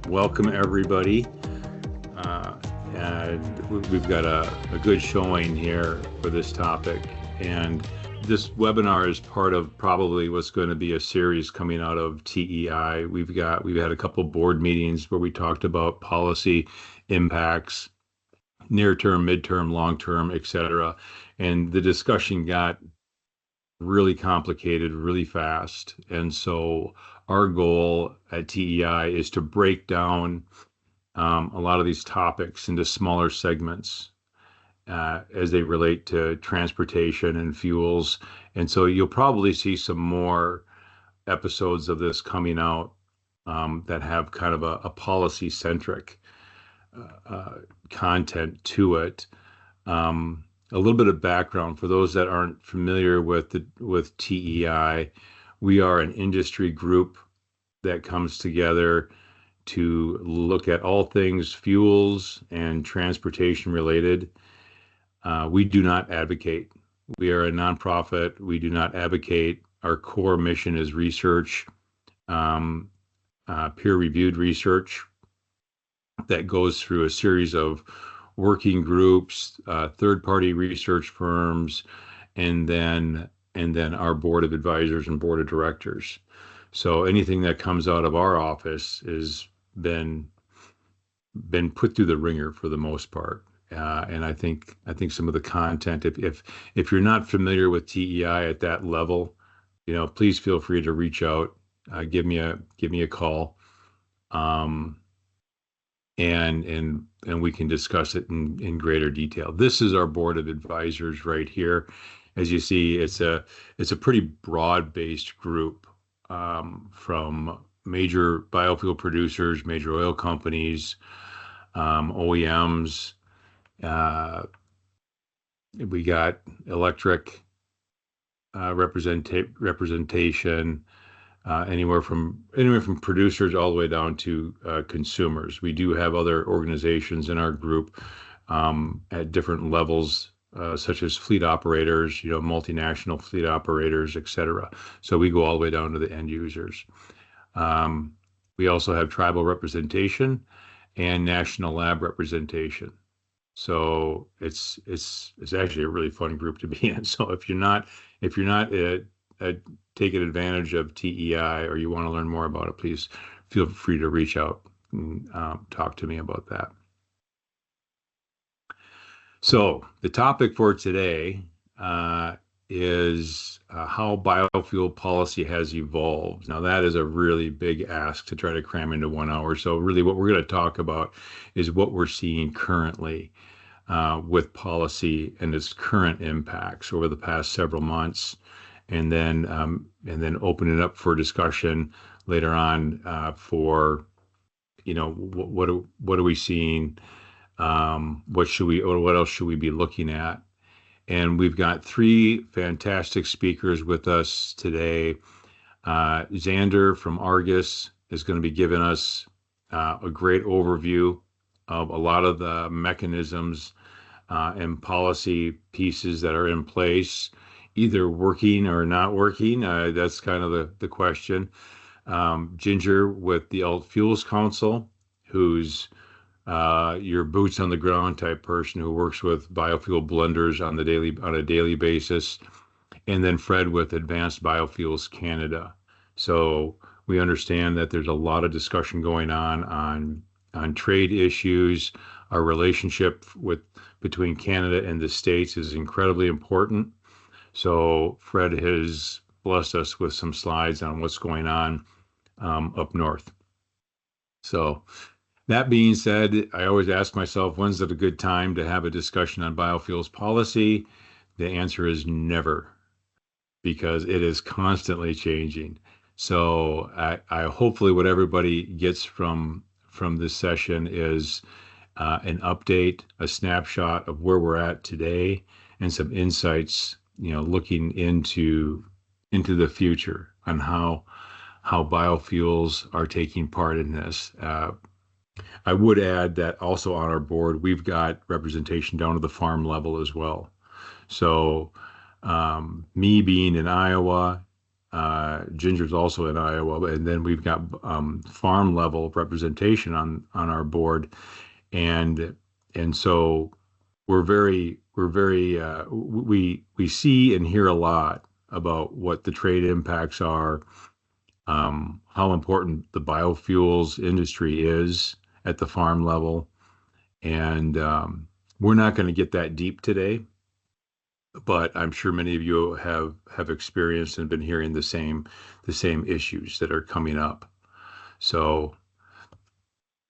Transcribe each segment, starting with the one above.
welcome everybody. And we've got a good showing here for this topic. And this webinar is part of probably what's going to be a series coming out of TEI. We've had a couple board meetings where we talked about policy impacts, near term, midterm, long term, et cetera. And the discussion got really complicated really fast. And so our goal at TEI is to break down a lot of these topics into smaller segments as they relate to transportation and fuels. And so you'll probably see some more episodes of this coming out that have kind of a policy-centric content to it. A little bit of background for those that aren't familiar with TEI. We are an industry group that comes together to look at all things fuels and transportation related. We do not advocate. We are a nonprofit. We do not advocate. Our core mission is research, peer-reviewed research that goes through a series of working groups, third-party research firms, and then our board of advisors and board of directors. So anything that comes out of our office is been put through the ringer for the most part. And I think some of the content, if you're not familiar with TEI at that level, please feel free to reach out, give me a call, and we can discuss it in greater detail. This is our board of advisors right here. As you see, it's a pretty broad-based group from major biofuel producers, major oil companies, OEMs. We got electric representation, anywhere from producers all the way down to consumers. We do have other organizations in our group at different levels, such as fleet operators, multinational fleet operators, et cetera. So we go all the way down to the end users. We also have tribal representation and national lab representation. So it's actually a really fun group to be in. So if you're not taking advantage of TEI or you want to learn more about it, please feel free to reach out and talk to me about that. So the topic for today is how biofuel policy has evolved. Now that is a really big ask to try to cram into 1 hour. So really what we're going to talk about is what we're seeing currently with policy and its current impacts over the past several months, and then open it up for discussion later on for what are we seeing, what else should we be looking at. And we've got three fantastic speakers with us today. Xander from Argus is going to be giving us a great overview of a lot of the mechanisms and policy pieces that are in place, either working or not working. That's kind of the question. Ginger with the Alt Fuels Council, who's your boots on the ground type person who works with biofuel blenders on a daily basis, and then Fred with Advanced Biofuels Canada. So we understand that there's a lot of discussion going on trade issues. Our relationship between Canada and the States is incredibly important. So Fred has blessed us with some slides on what's going on up north. So that being said, I always ask myself, when's it a good time to have a discussion on biofuels policy? The answer is never, because it is constantly changing. So I hopefully what everybody gets from this session is an update, a snapshot of where we're at today, and some insights, looking into the future on how biofuels are taking part in this. I would add that also on our board, we've got representation down to the farm level as well. So me being in Iowa, Ginger's also in Iowa, and then we've got farm level representation on our board, and so we see and hear a lot about what the trade impacts are, how important the biofuels industry is at the farm level, and we're not going to get that deep today, but I'm sure many of you have experienced and been hearing the same issues that are coming up. So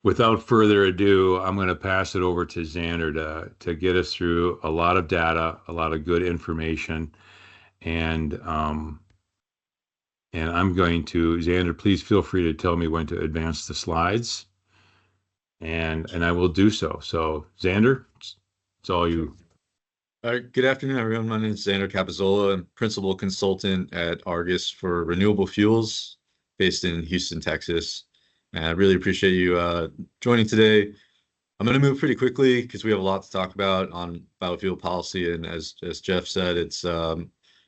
without further ado, I'm going to pass it over to Xander to get us through a lot of data, a lot of good information, and I'm going to, Xander, please feel free to tell me when to advance the slides, and I will do so. So Xander, it's all you. All right, good afternoon, everyone. My name is Xander Capizzola. I'm principal consultant at Argus for renewable fuels based in Houston, Texas. And I really appreciate you joining today. I'm going to move pretty quickly because we have a lot to talk about on biofuel policy. And as Jeff said, it's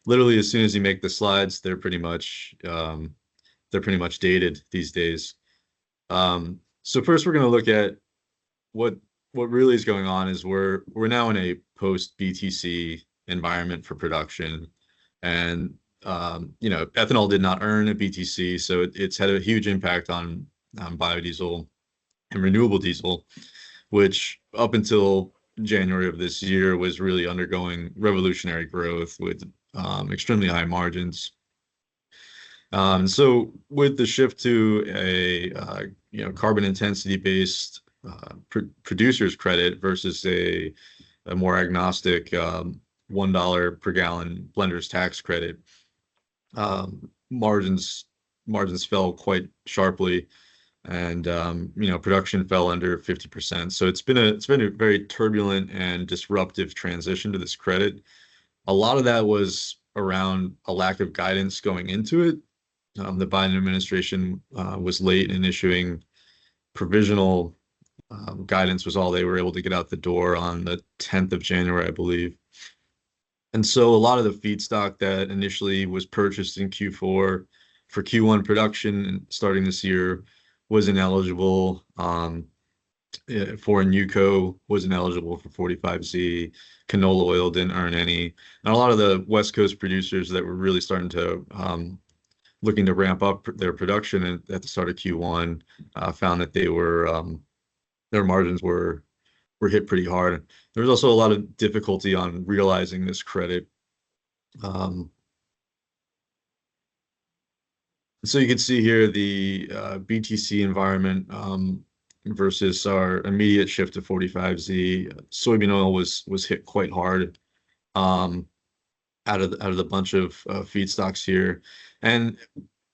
literally as soon as you make the slides, they're pretty much dated these days. So first, we're going to look at what really is going on is we're now in a post BTC environment for production, and ethanol did not earn a BTC, so it's had a huge impact on biodiesel and renewable diesel, which up until January of this year was really undergoing revolutionary growth with extremely high margins. So with the shift to a carbon intensity based producer's credit versus a more agnostic $1 per gallon blender's tax credit, margins fell quite sharply, and production fell under 50%. So it's been a very turbulent and disruptive transition to this credit. A lot of that was around a lack of guidance going into it. The Biden administration was late in issuing provisional guidance, was all they were able to get out the door on the 10th of January, I believe. And so a lot of the feedstock that initially was purchased in Q4 for Q1 production starting this year was ineligible. Foreign UCO wasn't eligible for 45Z. Canola oil didn't earn any. And a lot of the West Coast producers that were really starting to looking to ramp up their production at the start of Q1 found that their margins were hit pretty hard. There was also a lot of difficulty on realizing this credit. So you can see here the BTC environment versus our immediate shift to 45Z. Soybean oil was hit quite hard out of the bunch of feedstocks here. And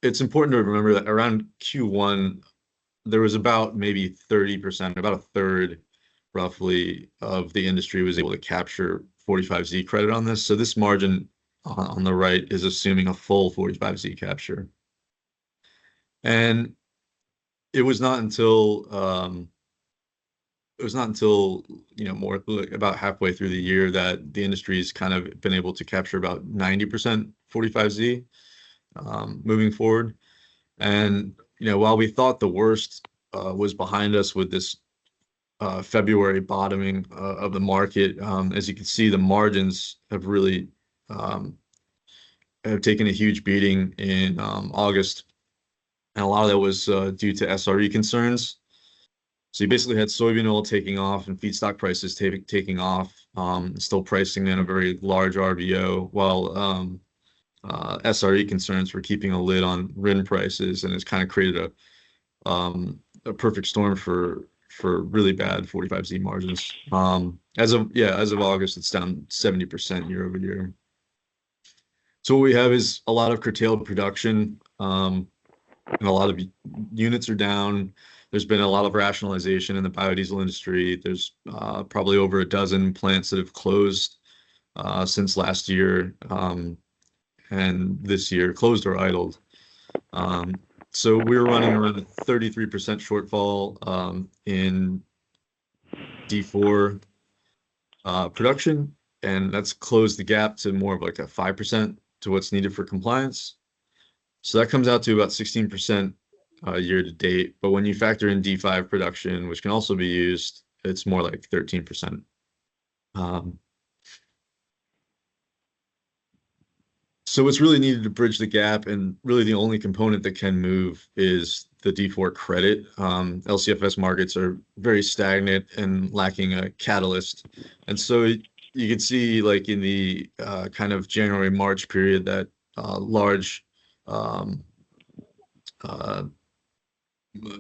it's important to remember that around Q1, there was about maybe 30%, about a third roughly of the industry was able to capture 45Z credit on this. So this margin on the right is assuming a full 45Z capture. And it was not until more like about halfway through the year that the industry's kind of been able to capture about 90% 45Z moving forward. And while we thought the worst was behind us with this February bottoming of the market, as you can see, the margins have really have taken a huge beating in August. And a lot of that was due to SRE concerns. So you basically had soybean oil taking off and feedstock prices taking off, still pricing in a very large RVO, while SRE concerns were keeping a lid on RIN prices, and it's kind of created a perfect storm for really bad 45Z margins. As of August, it's down 70% year over year. So what we have is a lot of curtailed production, and a lot of units are down. There's been a lot of rationalization in the biodiesel industry. There's probably over a dozen plants that have closed since last year, and this year closed or idled. So we're running around a 33% shortfall in D4 production, and that's closed the gap to more of like a 5% to what's needed for compliance. So that comes out to about 16% year to date. But when you factor in D5 production, which can also be used, it's more like 13%. Um, so what's really needed to bridge the gap, and really the only component that can move, is the D4 credit. LCFS markets are very stagnant and lacking a catalyst. And so you can see, like in the kind of January, March period, that large um, uh,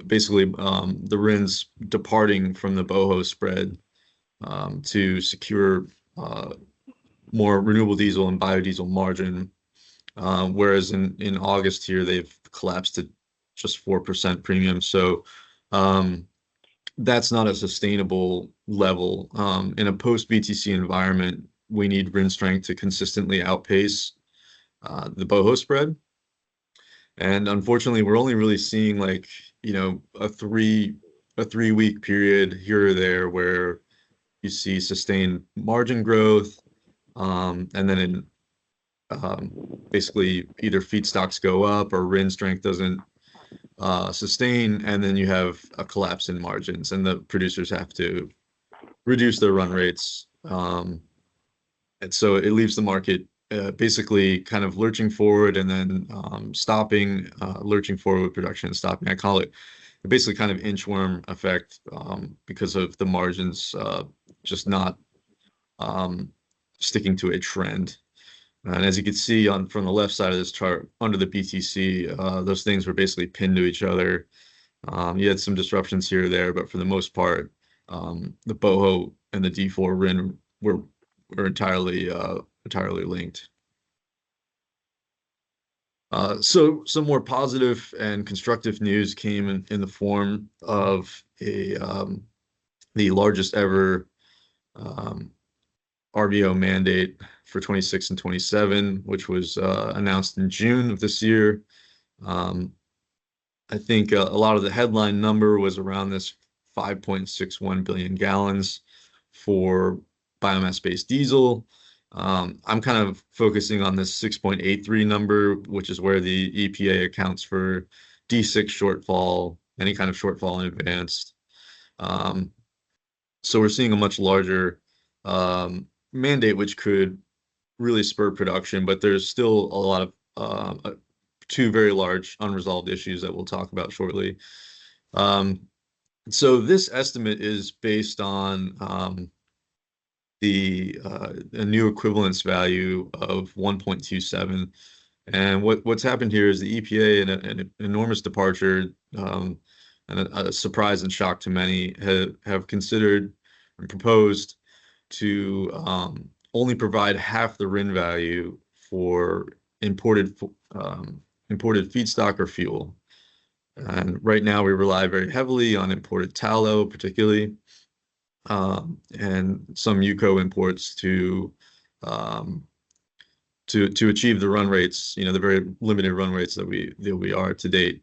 basically the RINs departing from the BOHO spread to secure uh, more renewable diesel and biodiesel margin. Whereas in August here, they've collapsed to just 4% premium. So um, that's not a sustainable level. In a post BTC environment, we need RIN strength to consistently outpace the BOHO spread. And unfortunately, we're only really seeing, like, a 3 week period here or there where you see sustained margin growth, and then um, basically either feedstocks go up or RIN strength doesn't sustain, and then you have a collapse in margins, and the producers have to reduce their run rates. And so it leaves the market basically kind of lurching forward and then stopping, lurching forward with production and stopping. I call it basically kind of inchworm effect, because of the margins just not um, sticking to a trend. And as you can see on from the left side of this chart, under the BTC, those things were basically pinned to each other. You had some disruptions here or there, but for the most part, the BOHO and the D4 RIN were entirely linked. So some more positive and constructive news came in the form of the largest ever um, RVO mandate for 26 and 27, which was announced in June of this year. Um, I think a lot of the headline number was around this 5.61 billion gallons for biomass-based diesel. I'm kind of focusing on this 6.83 number, which is where the EPA accounts for D6 shortfall, any kind of shortfall in advance. So we're seeing a much larger mandate, which could really spur production, but there's still a lot of two very large unresolved issues that we'll talk about shortly. So this estimate is based on a new equivalence value of 1.27. And what's happened here is the EPA, in an enormous departure, and a surprise and shock to many, have considered and proposed to only provide half the RIN value for imported feedstock or fuel. And right now we rely very heavily on imported tallow, particularly, and some UCO imports um, to achieve the run rates, the very limited run rates that we are to date.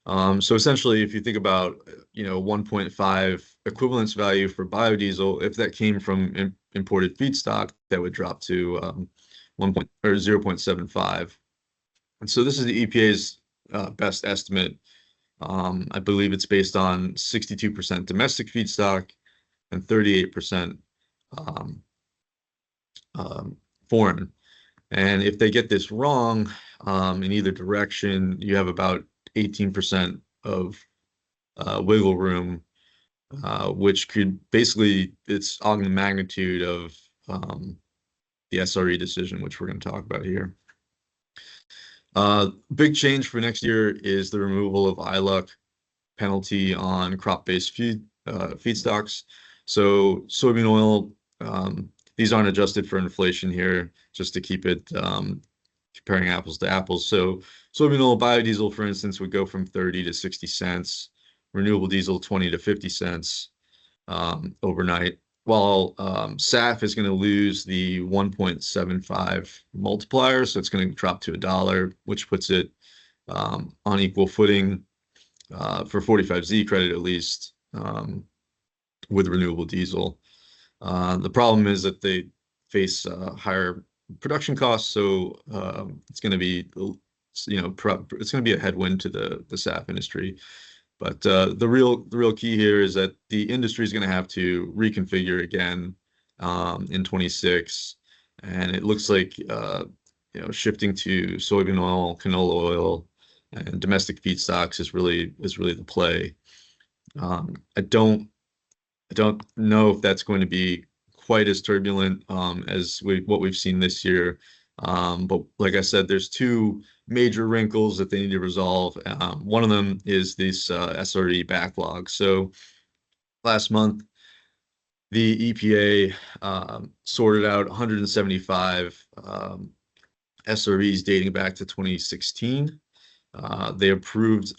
So essentially, if you think about 1.5 equivalence value for biodiesel, if that came from imported feedstock, that would drop to 0.75. And so this is the EPA's best estimate. I believe it's based on 62% domestic feedstock and 38% um, foreign. And if they get this wrong in either direction, you have about 18% of wiggle room, which could basically, it's on the magnitude of the SRE decision, which we're going to talk about here. Big change for next year is the removal of ILUC penalty on crop-based feedstocks. So soybean oil, these aren't adjusted for inflation here, just to keep it comparing apples to apples. So soybean oil biodiesel, for instance, would go from 30 to 60 cents, renewable diesel 20 to 50 cents overnight, while SAF is going to lose the 1.75 multiplier, so it's going to drop to $1, which puts it on equal footing for 45Z credit, at least, with renewable diesel. The problem is that they face higher production costs, so it's going to be it's going to be a headwind to the SAF industry. But the real key here is that the industry is going to have to reconfigure again in 26, and it looks like shifting to soybean oil, canola oil, and domestic feedstocks is really the play. I don't know if that's going to be quite as turbulent as what we've seen this year. But like I said, there's two major wrinkles that they need to resolve. One of them is this SRE backlog. So last month, the EPA sorted out 175 SREs dating back to 2016. They approved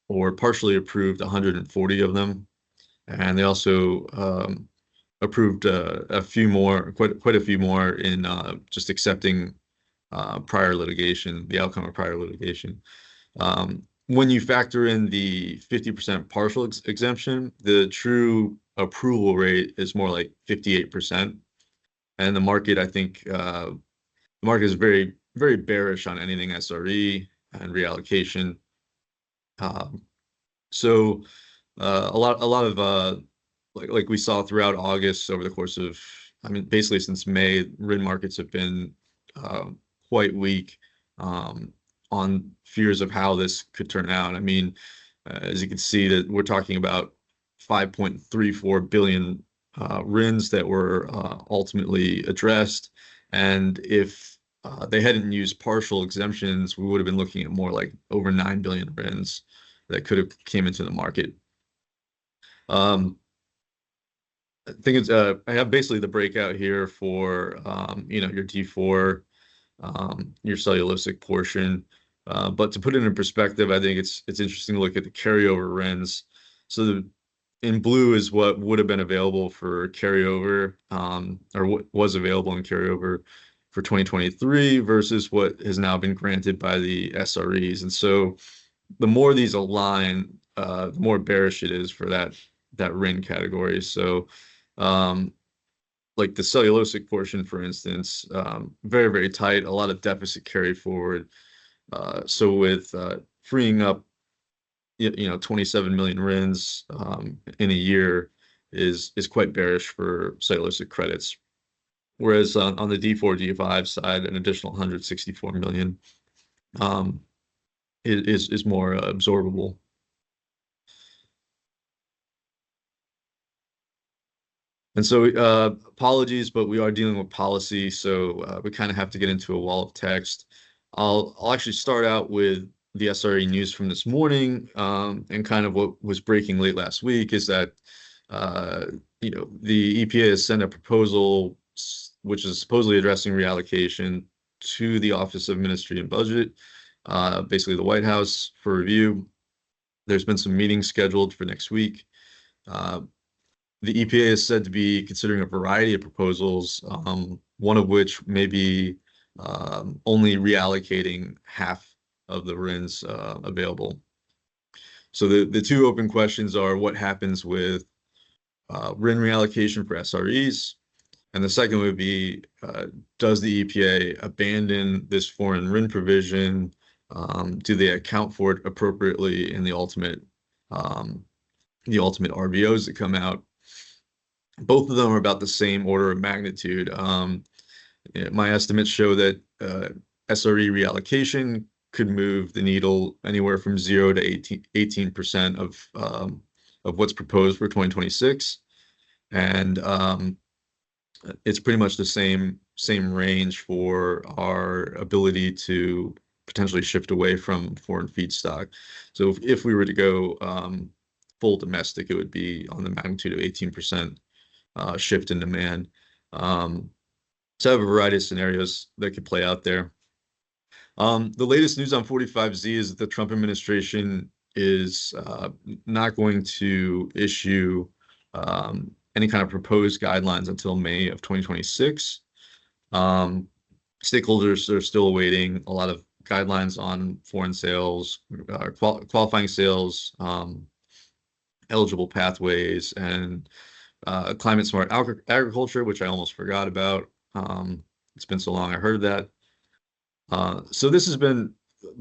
or partially approved 140 of them, and they also approved a few more, quite a few more in just accepting prior litigation, the outcome of prior litigation. When you factor in the 50% partial exemption, the true approval rate is more like 58%. And the market, I think, the market is very, very bearish on anything SRE and reallocation. So a lot of like we saw throughout August over the course of, I mean, basically since May, RIN markets have been quite weak on fears of how this could turn out. I mean, as you can see, that we're talking about 5.34 billion RINs that were ultimately addressed, and if they hadn't used partial exemptions, we would have been looking at more like over 9 billion RINs that could have came into the market. I think I have basically the breakout here for your D4, your cellulosic portion. But to put it in perspective, I think it's interesting to look at the carryover RINs. So in blue is what would have been available for carryover, or what was available in carryover for 2023 versus what has now been granted by the SREs. And so the more these align, the more bearish it is for that RIN category. So like the cellulosic portion, for instance, very, very tight, a lot of deficit carried forward. So with freeing up, 27 million RINs in a year is quite bearish for cellulosic credits. Whereas on the D4, D5 side, an additional 164 million is more absorbable. And so apologies, but we are dealing with policy, so we kind of have to get into a wall of text. I'll actually start out with the SRE news from this morning, and kind of what was breaking late last week is that the EPA has sent a proposal which is supposedly addressing reallocation to the Office of Ministry and Budget, basically the White House, for review. There's been some meetings scheduled for next week. The EPA is said to be considering a variety of proposals, one of which may be only reallocating half of the RINs available. So the two open questions are what happens with RIN reallocation for SREs, and the second would be, does the EPA abandon this foreign RIN provision? Do they account for it appropriately in the ultimate RVOs that come out? Both of them are about the same order of magnitude. My estimates show that SRE reallocation could move the needle anywhere from 0 to 18% of what's proposed for 2026, and it's pretty much the same range for our ability to potentially shift away from foreign feedstock. So if we were to go full domestic, it would be on the magnitude of 18% shift in demand. So I have a variety of scenarios that could play out there. The latest news on 45Z is that the Trump administration is not going to issue any kind of proposed guidelines until May of 2026. Stakeholders are still awaiting a lot of guidelines on foreign sales, qualifying sales, eligible pathways, and climate smart agriculture, which I almost forgot about. It's been so long I heard that. So this has been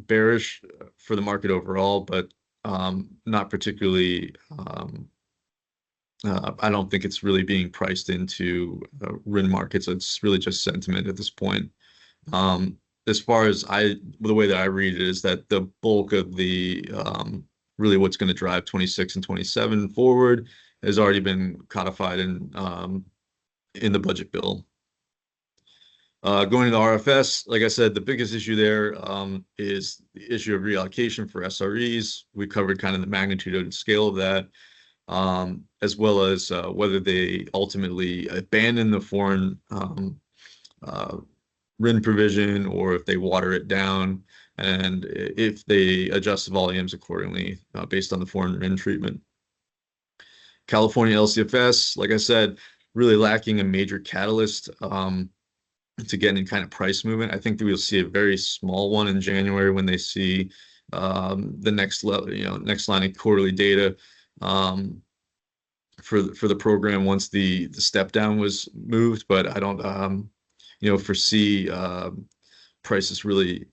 bearish for the market overall, but not particularly. I don't think it's really being priced into RIN markets. It's really just sentiment at this point. Um, as far as the way that I read it is that the bulk of the really what's going to drive 26 and 27 forward has already been codified in the budget bill. Going to the RFS, like I said, the biggest issue there is the issue of reallocation for SREs. We covered kind of the magnitude and scale of that, as well as whether they ultimately abandon the foreign uh, RIN provision or if they water it down and if they adjust the volumes accordingly based on the foreign RIN treatment. California LCFS, like I said, really lacking a major catalyst to get any kind of price movement. I think that we'll see a very small one in January when they see the next level, next line of quarterly data for the program once the step down was moved. But I don't foresee prices really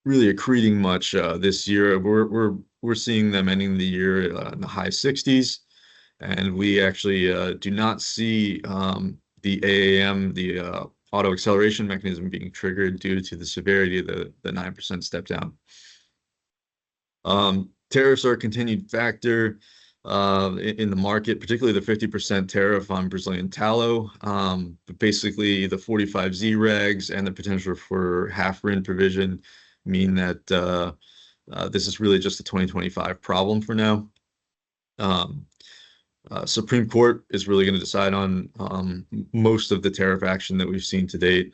accreting much this year. We're seeing them ending the year in the high 60s, and we actually do not see the AAM, the auto acceleration mechanism, being triggered due to the severity of the 9% step down. Tariffs are a continued factor in the market, particularly the 50% tariff on Brazilian tallow. But basically, the 45Z regs and the potential for half RIN provision mean that this is really just a 2025 problem for now. Supreme Court is really going to decide on most of the tariff action that we've seen to date.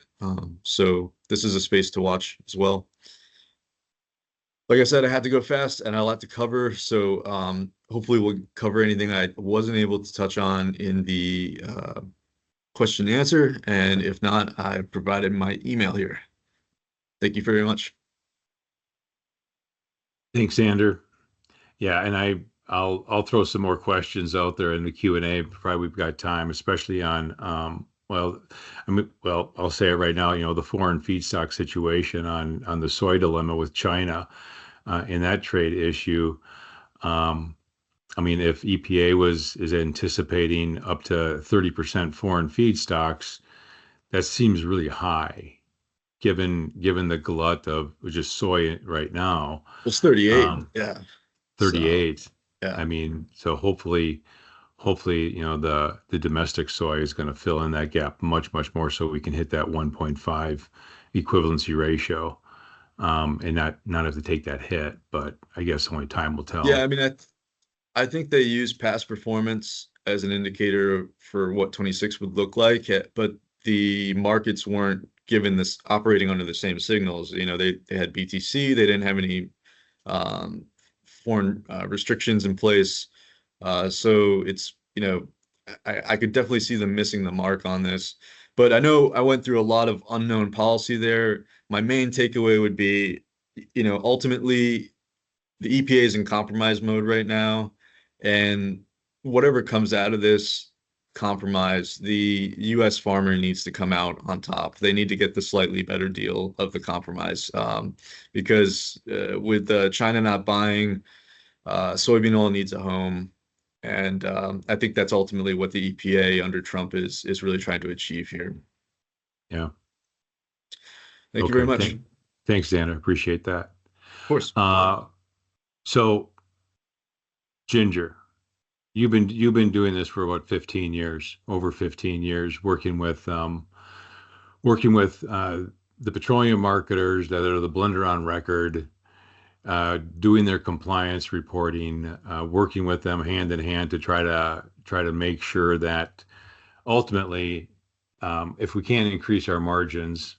So this is a space to watch as well. Like I said, I had to go fast and I had a lot to cover. So hopefully we'll cover anything I wasn't able to touch on in the question and answer. And if not, I provided my email here. Thank you very much. Thanks, Xander. Yeah, and I'll throw some more questions out there in the Q&A, provided we've got time, especially on I'll say it right now, the foreign feedstock situation on the soy dilemma with China in that trade issue. If EPA is anticipating up to 30% foreign feedstocks, that seems really high, given the glut of just soy right now. It's 38. Yeah. 38. So, yeah. So hopefully, the domestic soy is going to fill in that gap much, much more so we can hit that 1.5 equivalency ratio, and not have to take that hit. But I guess only time will tell. Yeah, I think they use past performance as an indicator for what 26 would look like, but the markets weren't given this operating under the same signals. They had BTC, they didn't have any foreign restrictions in place. So it's, I could definitely see them missing the mark on this. But I know I went through a lot of unknown policy there. My main takeaway would be, ultimately the EPA is in compromise mode right now. And whatever comes out of this compromise, the U.S. farmer needs to come out on top. They need to get the slightly better deal of the compromise, because with China not buying, soybean oil needs a home. And I think that's ultimately what the EPA under Trump is really trying to achieve here. Yeah. Thank you very much. Thanks, Xander. Appreciate that. Of course. So, Ginger, you've been doing this for what, 15 years, over 15 years, working with the petroleum marketers that are the blender on record, doing their compliance reporting, working with them hand in hand to try to make sure that ultimately, if we can't increase our margins,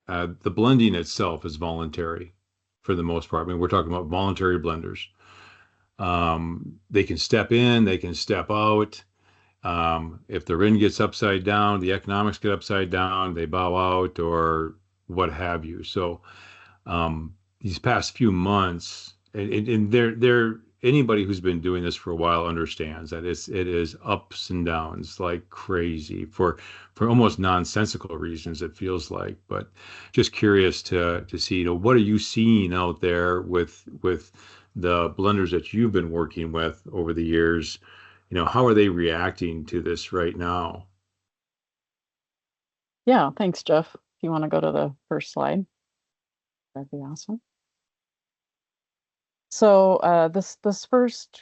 the blending itself is voluntary for the most part. We're talking about voluntary blenders. They can step in, they can step out. If the RIN gets upside down, the economics get upside down, they bow out or what have you. So these past few months, and anybody who's been doing this for a while understands that it is ups and downs like crazy for almost nonsensical reasons, it feels like. But just curious to see, what are you seeing out there with the blenders that you've been working with over the years? How are they reacting to this right now? Yeah, thanks, Jeff. If you want to go to the first slide, that'd be awesome. So this first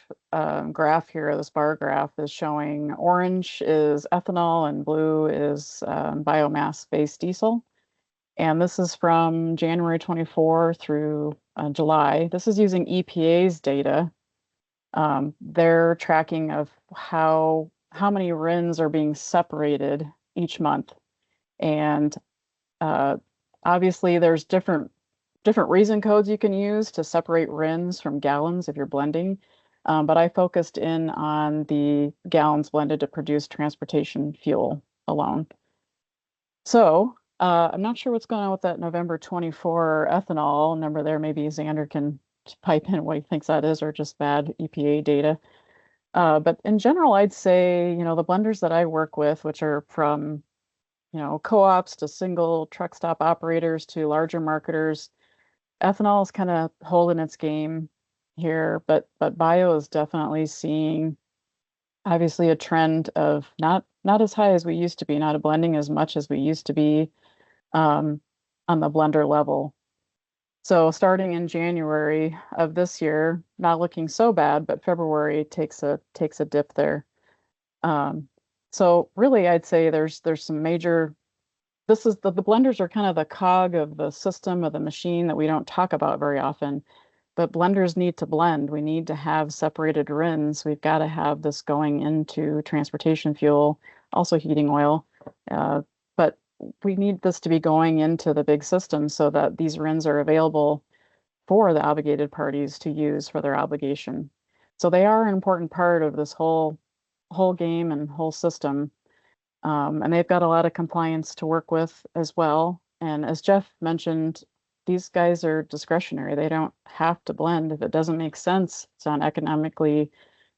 graph here, this bar graph, is showing orange is ethanol and blue is biomass-based diesel. And this is from January 24 through July. This is using EPA's data. Their tracking of how many RINs are being separated each month. And uh, obviously there's different reason codes you can use to separate RINs from gallons if you're blending. But I focused in on the gallons blended to produce transportation fuel alone. So I'm not sure what's going on with that November 24 ethanol number there. Maybe Xander can pipe in what he thinks that is, or just bad EPA data. But in general, I'd say, the blenders that I work with, which are from, co-ops to single truck stop operators to larger marketers, ethanol is kind of holding its game here, but bio is definitely seeing obviously a trend of not as high as we used to be, not a blending as much as we used to be um, on the blender level. So starting in January of this year, not looking so bad, but February takes a dip there. Um, so really, I'd say there's some major. This is the blenders are kind of the cog of the system of the machine that we don't talk about very often. But blenders need to blend. We need to have separated RINs. We've got to have this going into transportation fuel, also heating oil. But we need this to be going into the big system so that these RINs are available for the obligated parties to use for their obligation. So they are an important part of this whole game and whole system. And they've got a lot of compliance to work with as well. And as Jeff mentioned, these guys are discretionary. They don't have to blend. If it doesn't make sense, it's not economically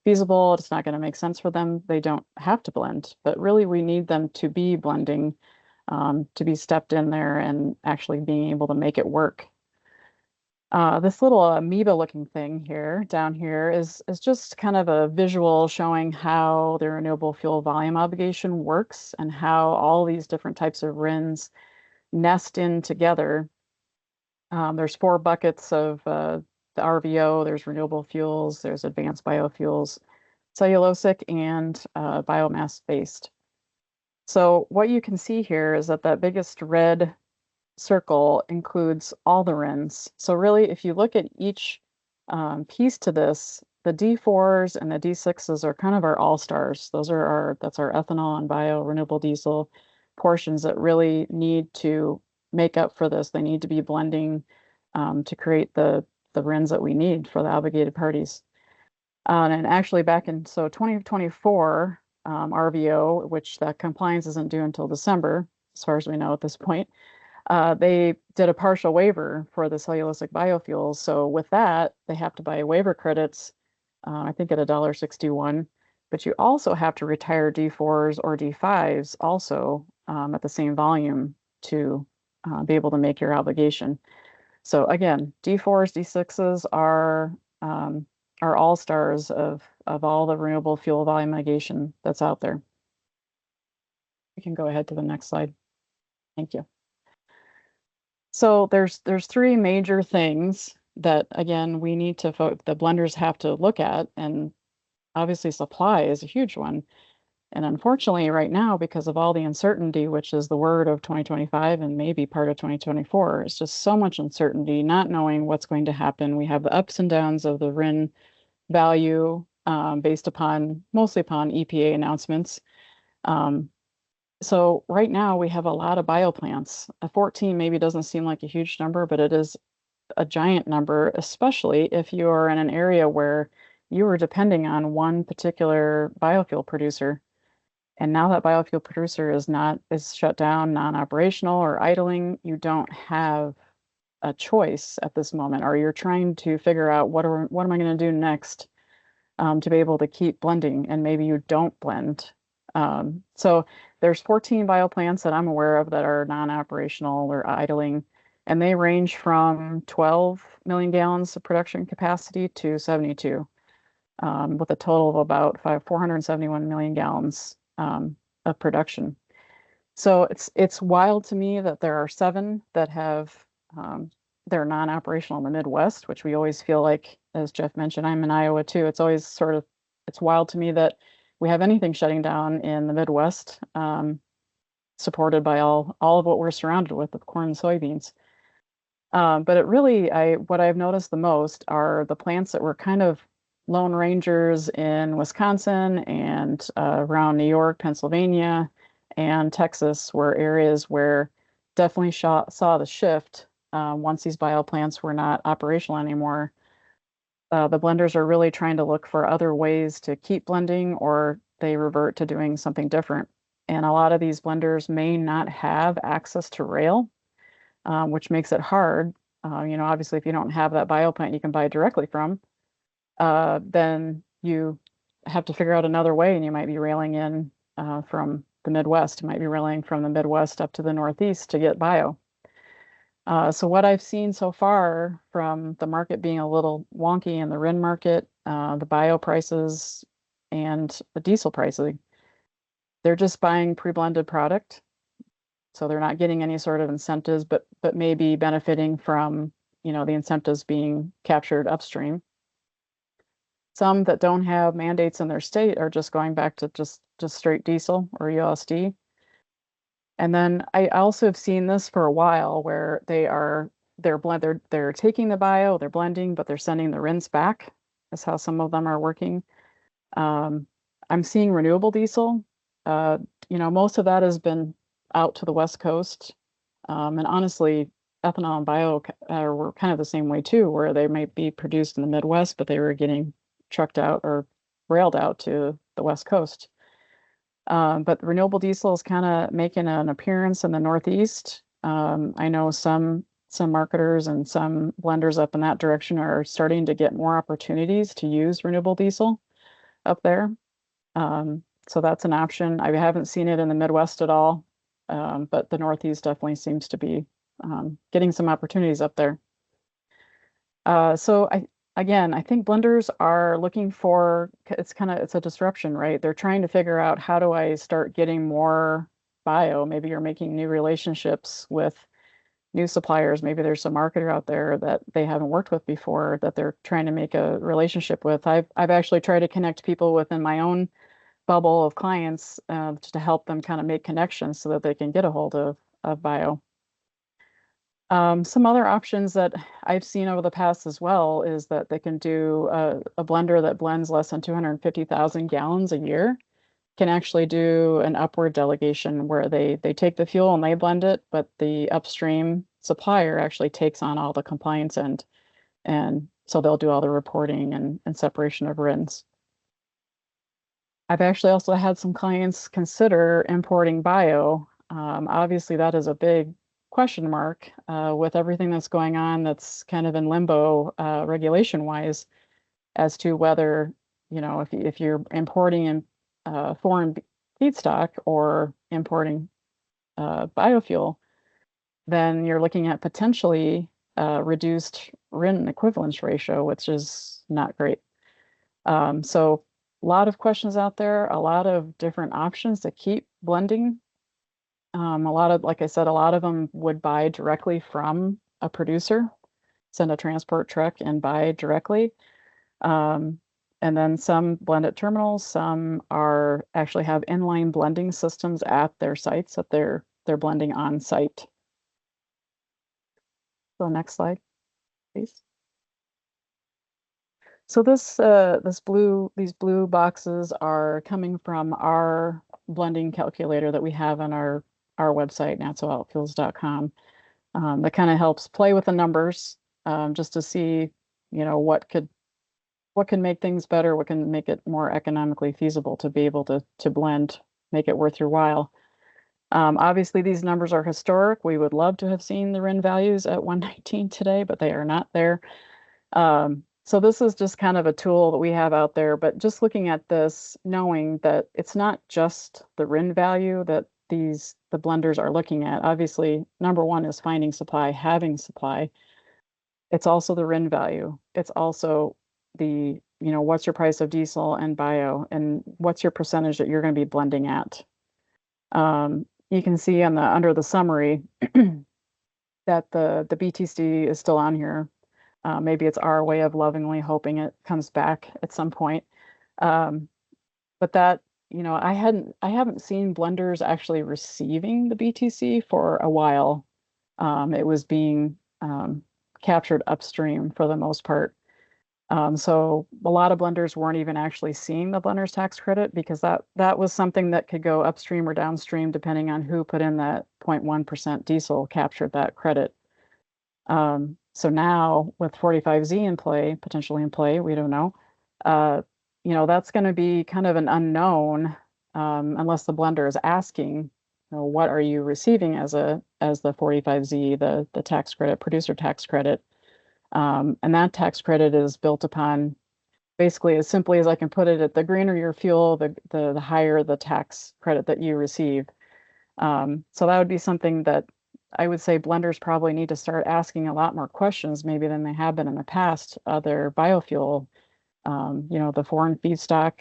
feasible, it's not going to make sense for them, they don't have to blend. But really, we need them to be blending, to be stepped in there and actually being able to make it work. This little amoeba looking thing here down here is just kind of a visual showing how the renewable fuel volume obligation works and how all these different types of RINs nest in together. There's 4 buckets of the RVO, there's renewable fuels, there's advanced biofuels, cellulosic, and biomass based. So what you can see here is that that biggest red circle includes all the RINs. So really, if you look at each piece to this, the D4s and the D6s are kind of our all-stars. That's our ethanol and bio renewable diesel portions that really need to make up for this. They need to be blending to create the RINs that we need for the obligated parties. And actually back in 2024 RVO, which that compliance isn't due until December, as far as we know at this point, they did a partial waiver for the cellulosic biofuels. So with that, they have to buy waiver credits, I think at $1.61. But you also have to retire D4s or D5s also at the same volume to be able to make your obligation. So again, D4s, D6s are all stars of all the renewable fuel volume mitigation that's out there. We can go ahead to the next slide. Thank you. So there's 3 major things that, again, we need to the blenders have to look at, and obviously supply is a huge one. And unfortunately, right now, because of all the uncertainty, which is the word of 2025 and maybe part of 2024, it's just so much uncertainty, not knowing what's going to happen. We have the ups and downs of the RIN value based mostly upon EPA announcements. So right now we have a lot of bioplants. 14 maybe doesn't seem like a huge number, but it is a giant number, especially if you are in an area where you are depending on one particular biofuel producer. And now that biofuel producer is shut down, non-operational or idling, you don't have a choice at this moment, or you're trying to figure out what am I going to do next to be able to keep blending, and maybe you don't blend. So there's 14 bioplants that I'm aware of that are non-operational or idling, and they range from 12 million gallons of production capacity to 72, with a total of about 471 million gallons of production. So it's wild to me that there are 7 that have they're non-operational in the Midwest, which we always feel like, as Jeff mentioned, I'm in Iowa too. It's always sort of it's wild to me that we have anything shutting down in the Midwest, supported by all of what we're surrounded with corn and soybeans. But it really, what I've noticed the most are the plants that were kind of lone rangers in Wisconsin and around New York, Pennsylvania, and Texas were areas where definitely saw the shift once these bioplants were not operational anymore. The blenders are really trying to look for other ways to keep blending, or they revert to doing something different. And a lot of these blenders may not have access to rail, which makes it hard. Obviously, if you don't have that bioplant you can buy directly from, then you have to figure out another way, and you might be railing in from the Midwest. You might be railing from the Midwest up to the Northeast to get bio. So what I've seen so far from the market being a little wonky in the RIN market, the bio prices and the diesel pricing, they're just buying pre-blended product. So they're not getting any sort of incentives, but maybe benefiting from, the incentives being captured upstream. Some that don't have mandates in their state are just going back to just straight diesel or USD. And then I also have seen this for a while where they're taking the bio, they're blending, but they're sending the RINs back. That's how some of them are working. I'm seeing renewable diesel. Most of that has been out to the West Coast. And honestly, ethanol and bio were kind of the same way too, where they might be produced in the Midwest, but they were getting trucked out or railed out to the West Coast. But renewable diesel is kind of making an appearance in the Northeast. I know some marketers and some blenders up in that direction are starting to get more opportunities to use renewable diesel up there. So that's an option. I haven't seen it in the Midwest at all, but the Northeast definitely seems to be getting some opportunities up there. So I think blenders are looking for, it's a disruption, right? They're trying to figure out, how do I start getting more bio? Maybe you're making new relationships with new suppliers. Maybe there's a marketer out there that they haven't worked with before that they're trying to make a relationship with. I've actually tried to connect people within my own bubble of clients to help them kind of make connections so that they can get a hold of bio. Some other options that I've seen over the past as well is that they can do a blender that blends less than 250,000 gallons a year, can actually do an upward delegation where they take the fuel and they blend it, but the upstream supplier actually takes on all the compliance and so they'll do all the reporting and separation of RINs. I've actually also had some clients consider importing bio. Obviously, that is a big question mark with everything that's going on that's kind of in limbo regulation wise as to whether, if you're importing in foreign feedstock or importing biofuel, then you're looking at potentially reduced RIN equivalence ratio, which is not great. So a lot of questions out there, a lot of different options to keep blending. Like I said, a lot of them would buy directly from a producer, send a transport truck and buy directly. And then some blend at terminals, some actually have inline blending systems at their sites that they're blending on site. So next slide, please. So these blue boxes are coming from our blending calculator that we have on our website, natsoalfuels.com. That kind of helps play with the numbers, just to see, what can make things better, what can make it more economically feasible to be able to blend, make it worth your while. Obviously, these numbers are historic. We would love to have seen the RIN values at 119 today, but they are not there. So this is just kind of a tool that we have out there, but just looking at this, knowing that it's not just the RIN value that the blenders are looking at. Obviously, number one is finding supply, having supply. It's also the RIN value. It's also what's your price of diesel and bio, and what's your percentage that you're going to be blending at. You can see under the summary that the BTC is still on here. Maybe it's our way of lovingly hoping it comes back at some point. Um, but that, I haven't seen blenders actually receiving the BTC for a while. It was being captured upstream for the most part. So a lot of blenders weren't even actually seeing the blender's tax credit, because that was something that could go upstream or downstream depending on who put in that 0.1% diesel captured that credit. So now with 45Z in play, potentially in play, we don't know. That's going to be kind of an unknown, unless the blender is asking, what are you receiving as the 45Z, the tax credit, producer tax credit. And that tax credit is built upon, basically, as simply as I can put it, the greener your fuel, the higher the tax credit that you receive. So that would be something that I would say blenders probably need to start asking a lot more questions maybe than they have been in the past. Other biofuel, the foreign feedstock.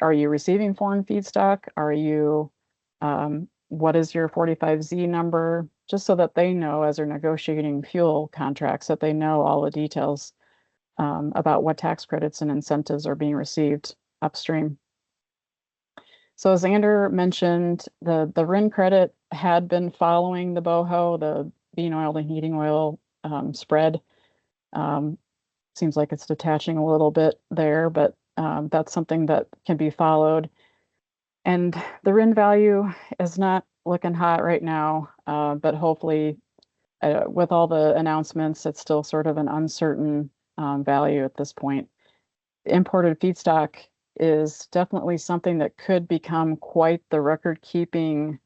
Are you receiving foreign feedstock? What is your 45Z number? Just so that they know, as they're negotiating fuel contracts, that they know all the details about what tax credits and incentives are being received upstream. So as Xander mentioned, the RIN credit had been following the BOHO, the bean oil to heating oil spread. Seems like it's detaching a little bit there, but that's something that can be followed. And the RIN value is not looking hot right now, but hopefully with all the announcements, it's still sort of an uncertain value at this point. Imported feedstock is definitely something that could become quite the record-keeping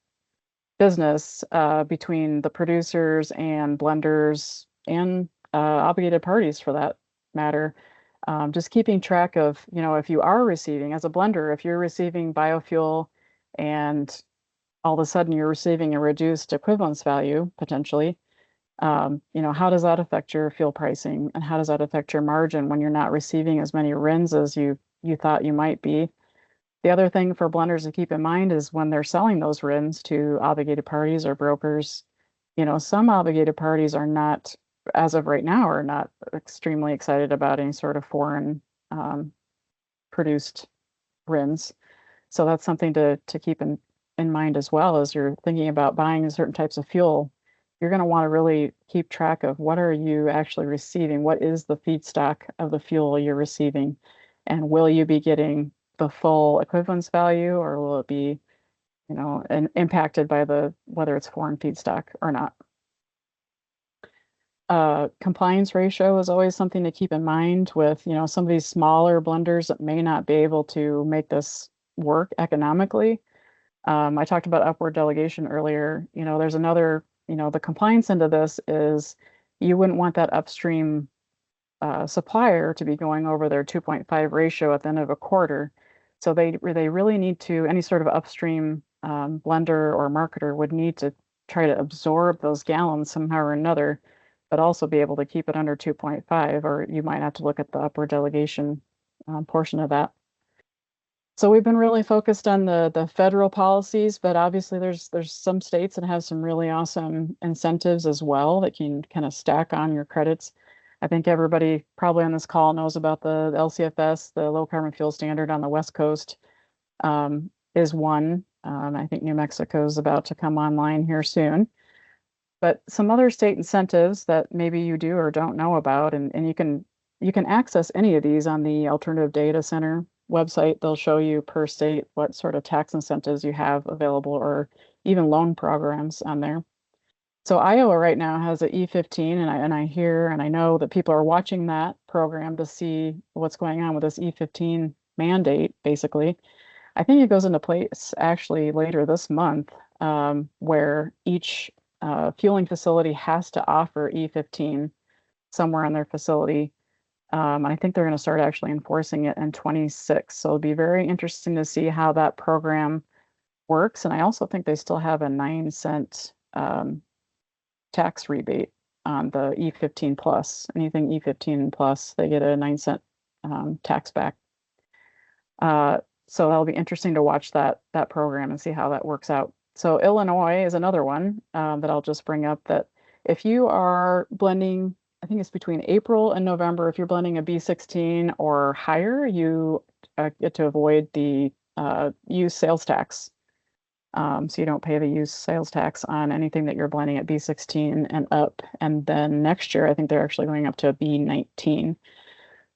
business between the producers and blenders and obligated parties, for that matter. Just keeping track of, if you are receiving, as a blender, if you're receiving biofuel and all of a sudden you're receiving a reduced equivalence value, potentially, how does that affect your fuel pricing, and how does that affect your margin when you're not receiving as many RINs as you thought you might be? The other thing for blenders to keep in mind is when they're selling those RINs to obligated parties or brokers, some obligated parties are not, as of right now, are not extremely excited about any sort of foreign produced RINs. So that's something to keep in mind as well as you're thinking about buying certain types of fuel. You're going to want to really keep track of what are you actually receiving? What is the feedstock of the fuel you're receiving? And will you be getting the full equivalence value, or will it be, impacted by whether it's foreign feedstock or not? Compliance ratio is always something to keep in mind with, some of these smaller blenders that may not be able to make this work economically. I talked about upward delegation earlier. There's another, the compliance end of this is you wouldn't want that upstream supplier to be going over their 2.5 ratio at the end of a quarter. So they really need to, any sort of upstream blender or marketer would need to try to absorb those gallons somehow or another, but also be able to keep it under 2.5, or you might have to look at the upward delegation portion of that. So we've been really focused on the federal policies, but obviously there's some states that have some really awesome incentives as well that can kind of stack on your credits. I think everybody probably on this call knows about the LCFS, the low carbon fuel standard on the West Coast, is one. I think New Mexico is about to come online here soon. But some other state incentives that maybe you do or don't know about, and you can access any of these on the Alternative Data Center website. They'll show you per state what sort of tax incentives you have available, or even loan programs on there. So Iowa right now has an E15, and I hear and I know that people are watching that program to see what's going on with this E15 mandate, basically. I think it goes into place actually later this month, where each fueling facility has to offer E15 somewhere in their facility. I think they're going to start actually enforcing it in 26. So it'll be very interesting to see how that program works. And I also think they still have a 9 cent tax rebate on the E15 plus. Anything E15 plus, they get a 9 cent tax back. So that'll be interesting to watch that program and see how that works out. So Illinois is another one that I'll just bring up that if you are blending, I think it's between April and November, if you're blending a B16 or higher, you get to avoid the use sales tax. So you don't pay the use sales tax on anything that you're blending at B16 and up. And then next year, I think they're actually going up to B19.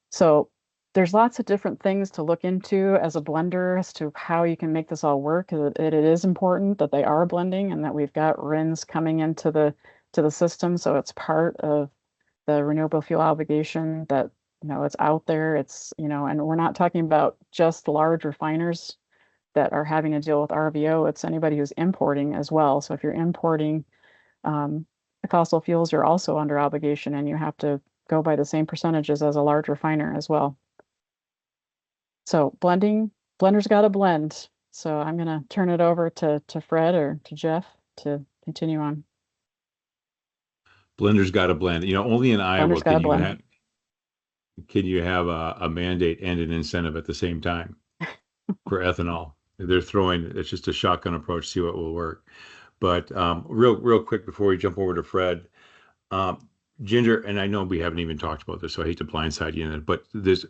So there's lots of different things to look into as a blender as to how you can make this all work. It is important that they are blending and that we've got RINs coming into the system. So it's part of the renewable fuel obligation that, it's out there. It's, and we're not talking about just large refiners that are having to deal with RVO. It's anybody who's importing as well. So if you're importing fossil fuels, you're also under obligation and you have to go by the same percentages as a large refiner as well. So blenders got to blend. So I'm going to turn it over to Fred or to Jeff to continue on. Blenders got to blend. Only in Iowa Blenders got to blend. Can you have a mandate and an incentive at the same time for ethanol? It's just a shotgun approach, see what will work. But real quick before we jump over to Fred, Ginger, and I know we haven't even talked about this, so I hate to blindside you in it, but this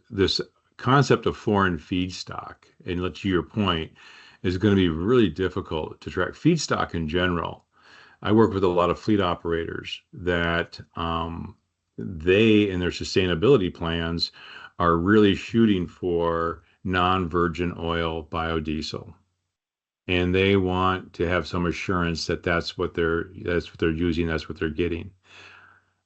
concept of foreign feedstock, and to your point, is going to be really difficult to track. Feedstock in general, I work with a lot of fleet operators that they, in their sustainability plans, are really shooting for non-virgin oil biodiesel. And they want to have some assurance that that's what they're using, that's what they're getting.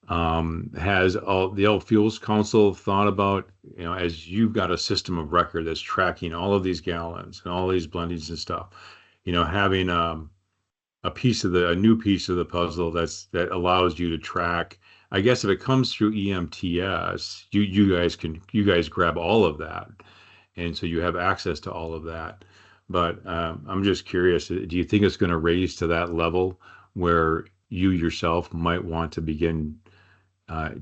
Has the Oil Fuels Council thought about, as you've got a system of record that's tracking all of these gallons and all these blendings and stuff, having a new piece of the puzzle that allows you to track. I guess if it comes through EMTS, you guys grab all of that, and so you have access to all of that. But I'm just curious, do you think it's going to raise to that level where you yourself might want to begin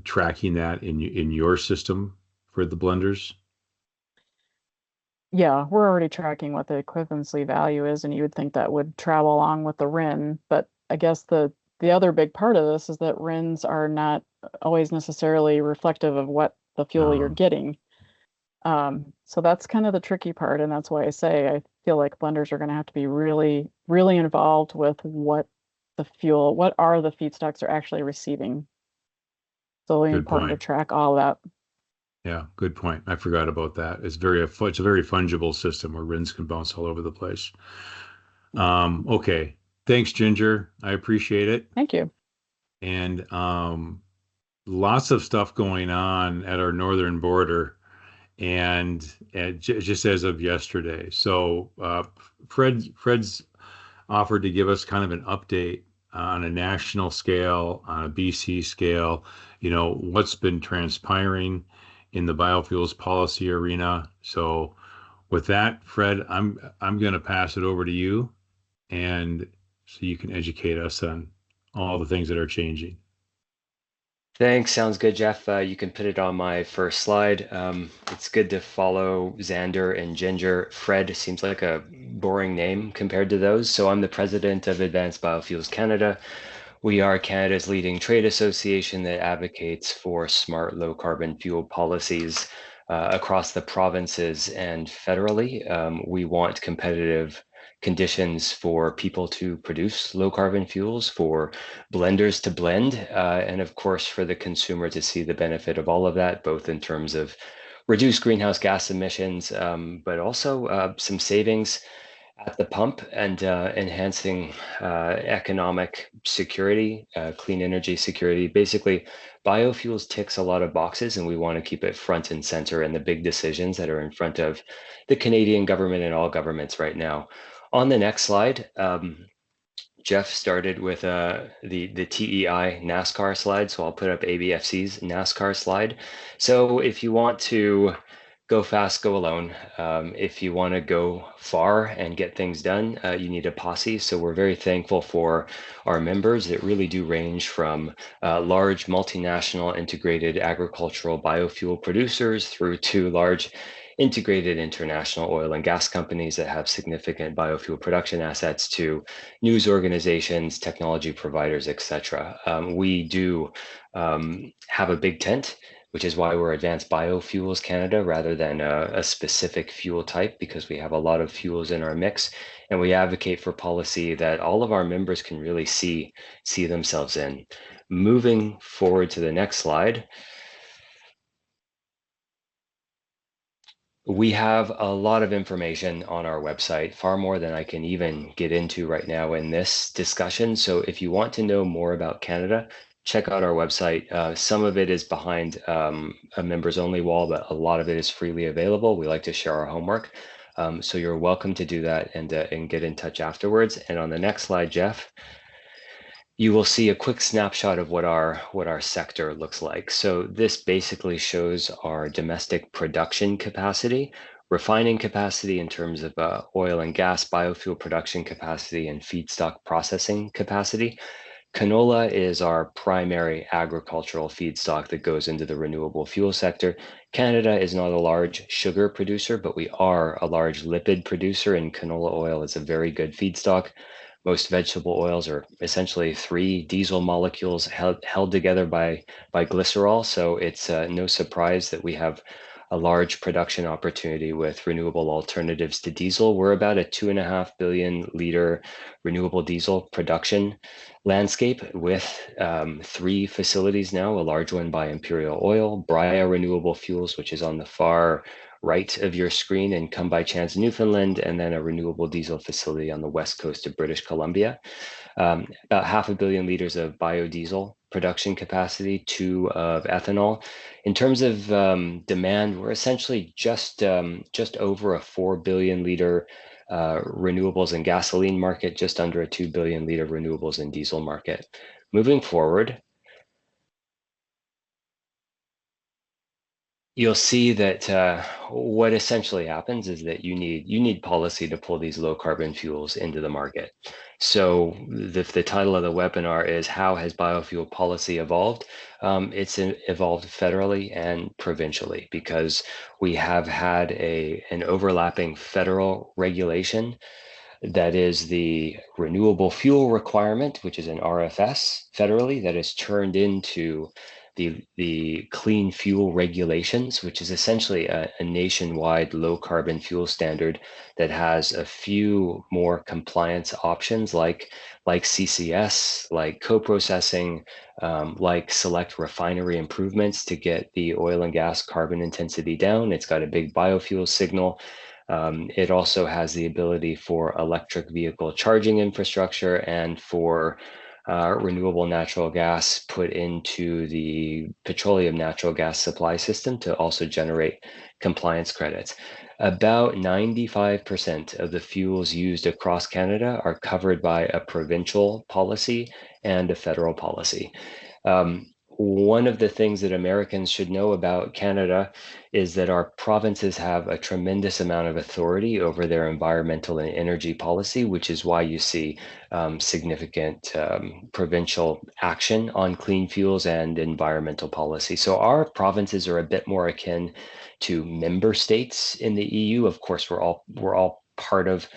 tracking that in your system for the blenders? Yeah, we're already tracking what the equivalency value is, and you would think that would travel along with the RIN. But I guess the other big part of this is that RINs are not always necessarily reflective of what the fuel you're getting. So that's kind of the tricky part, and that's why I say I feel like blenders are going to have to be really, really involved with what are the feedstocks they're actually receiving. So really important to track all that. Yeah, good point. I forgot about that. It's a very fungible system where RINs can bounce all over the place. Okay. Thanks, Ginger. I appreciate it. Thank you. And lots of stuff going on at our northern border, and just as of yesterday. So Fred's offered to give us kind of an update on a national scale, on a BC scale, what's been transpiring in the biofuels policy arena. So with that, Fred, I'm going to pass it over to you, and so you can educate us on all the things that are changing. Thanks. Sounds good, Jeff. You can put it on my first slide. It's good to follow Xander and Ginger. Fred seems like a boring name compared to those. So I'm the president of Advanced Biofuels Canada. We are Canada's leading trade association that advocates for smart low carbon fuel policies across the provinces and federally. We want competitive conditions for people to produce low carbon fuels, for blenders to blend, and of course for the consumer to see the benefit of all of that, both in terms of reduced greenhouse gas emissions, but also some savings at the pump and enhancing economic security, clean energy security. Basically, biofuels ticks a lot of boxes, and we want to keep it front and center in the big decisions that are in front of the Canadian government and all governments right now. On the next slide, Jeff started with the TEI NASCAR slide, so I'll put up ABFC's NASCAR slide. So if you want to go fast, go alone. If you want to go far and get things done, you need a posse. So we're very thankful for our members that really do range from large multinational integrated agricultural biofuel producers through to large integrated international oil and gas companies that have significant biofuel production assets to news organizations, technology providers, etc. We do have a big tent, which is why we're Advanced Biofuels Canada rather than a specific fuel type, because we have a lot of fuels in our mix, and we advocate for policy that all of our members can really see themselves in. Moving forward to the next slide. We have a lot of information on our website, far more than I can even get into right now in this discussion. So if you want to know more about Canada, check out our website. Some of it is behind a members only wall, but a lot of it is freely available. We like to share our homework. So you're welcome to do that and get in touch afterwards. And on the next slide, Jeff, you will see a quick snapshot of what our sector looks like. So this basically shows our domestic production capacity, refining capacity in terms of oil and gas, biofuel production capacity, and feedstock processing capacity. Canola is our primary agricultural feedstock that goes into the renewable fuel sector. Canada is not a large sugar producer, but we are a large lipid producer, and canola oil is a very good feedstock. Most vegetable oils are essentially three diesel molecules held together by glycerol. So it's no surprise that we have a large production opportunity with renewable alternatives to diesel. We're about a 2.5 billion liter renewable diesel production landscape with 3 facilities now, a large one by Imperial Oil, Bria Renewable Fuels, which is on the far right of your screen in Come By Chance, Newfoundland, and then a renewable diesel facility on the west coast of British Columbia. About 500 million liters of biodiesel production capacity, 2 of ethanol. In terms of demand, we're essentially just over a 4 billion liter renewables and gasoline market, just under a 2 billion liter renewables and diesel market. Moving forward, you'll see that what essentially happens is that you need policy to pull these low carbon fuels into the market. So the title of the webinar is How has biofuel policy evolved? It's evolved federally and provincially because we have had an overlapping federal regulation that is the renewable fuel requirement, which is an RFS federally that is turned into the clean fuel regulations, which is essentially a nationwide low carbon fuel standard that has a few more compliance options like CCS, like co-processing, like select refinery improvements to get the oil and gas carbon intensity down. It's got a big biofuel signal. It also has the ability for electric vehicle charging infrastructure and for renewable natural gas put into the petroleum natural gas supply system to also generate compliance credits. About 95% of the fuels used across Canada are covered by a provincial policy and a federal policy. One of the things that Americans should know about Canada is that our provinces have a tremendous amount of authority over their environmental and energy policy, which is why you see significant provincial action on clean fuels and environmental policy. So our provinces are a bit more akin to member states in the EU. Of course, we're all part of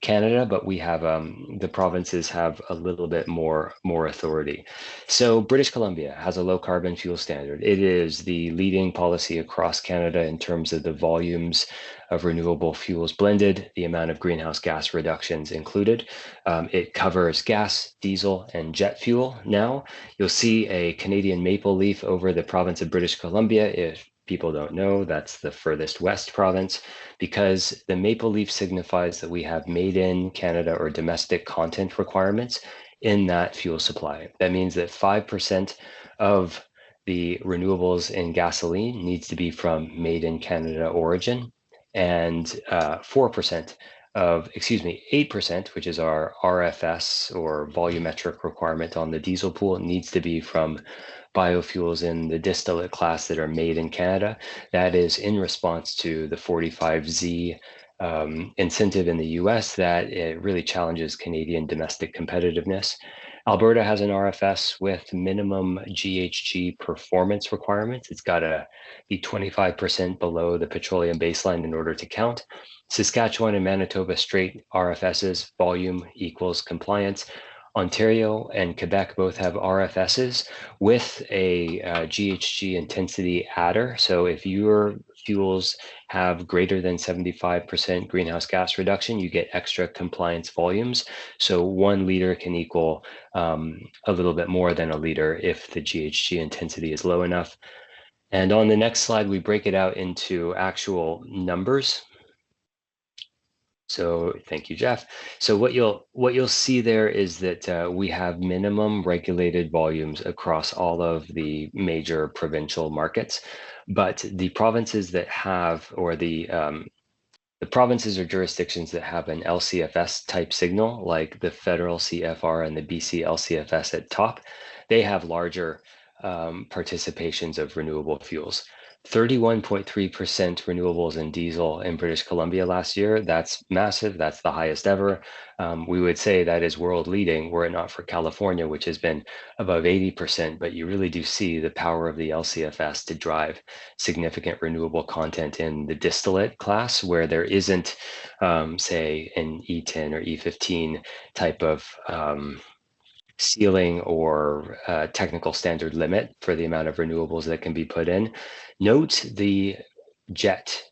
Canada, but we have the provinces have a little bit more authority. So British Columbia has a low carbon fuel standard. It is the leading policy across Canada in terms of the volumes of renewable fuels blended, the amount of greenhouse gas reductions included. It covers gas, diesel, and jet fuel now. You'll see a Canadian maple leaf over the province of British Columbia. If people don't know, that's the furthest west province, because the maple leaf signifies that we have made in Canada or domestic content requirements in that fuel supply. That means that 5% of the renewables in gasoline needs to be from made in Canada origin, and 4% 8%, which is our RFS or volumetric requirement on the diesel pool, needs to be from biofuels in the distillate class that are made in Canada. That is in response to the 45Z incentive in the US that it really challenges Canadian domestic competitiveness. Alberta has an RFS with minimum GHG performance requirements. It's got to be 25% below the petroleum baseline in order to count. Saskatchewan and Manitoba straight RFSs, volume equals compliance. Ontario and Quebec both have RFSs with a GHG intensity adder. So if your fuels have greater than 75% greenhouse gas reduction, you get extra compliance volumes. So 1 liter can equal a little bit more than a liter if the GHG intensity is low enough. And on the next slide, we break it out into actual numbers. So thank you, Jeff. So what you'll see there is that we have minimum regulated volumes across all of the major provincial markets, but the provinces that have, or the provinces or jurisdictions that have an LCFS type signal, like the federal CFR and the BC LCFS at top, they have larger participations of renewable fuels. 31.3% renewables in diesel in British Columbia last year. That's massive. That's the highest ever. We would say that is world leading were it not for California, which has been above 80%, but you really do see the power of the LCFS to drive significant renewable content in the distillate class where there isn't, say, an E10 or E15 type of ceiling or technical standard limit for the amount of renewables that can be put in. Note the jet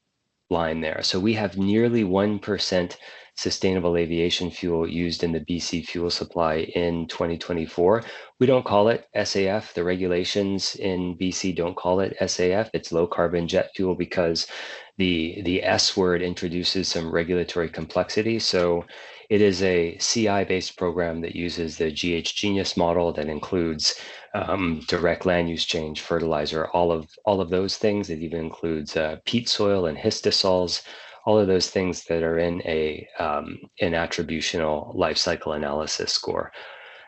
line there. So we have nearly 1% sustainable aviation fuel used in the BC fuel supply in 2024. We don't call it SAF. The regulations in BC don't call it SAF. It's low carbon jet fuel because the S word introduces some regulatory complexity. So it is a CI-based program that uses the GH Genius model that includes direct land use change, fertilizer, all of those things. It even includes peat soil and histosols, all of those things that are in an attributional life cycle analysis score.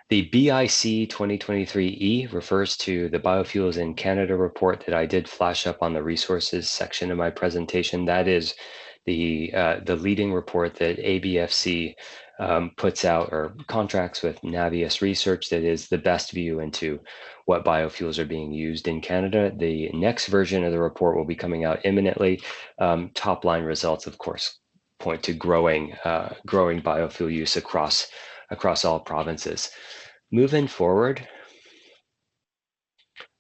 The BIC 2023E refers to the Biofuels in Canada report that I did flash up on the resources section of my presentation. That is the leading report that ABFC puts out or contracts with Navius Research that is the best view into what biofuels are being used in Canada. The next version of the report will be coming out imminently. Top line results, of course, point to growing biofuel use across all provinces. Moving forward,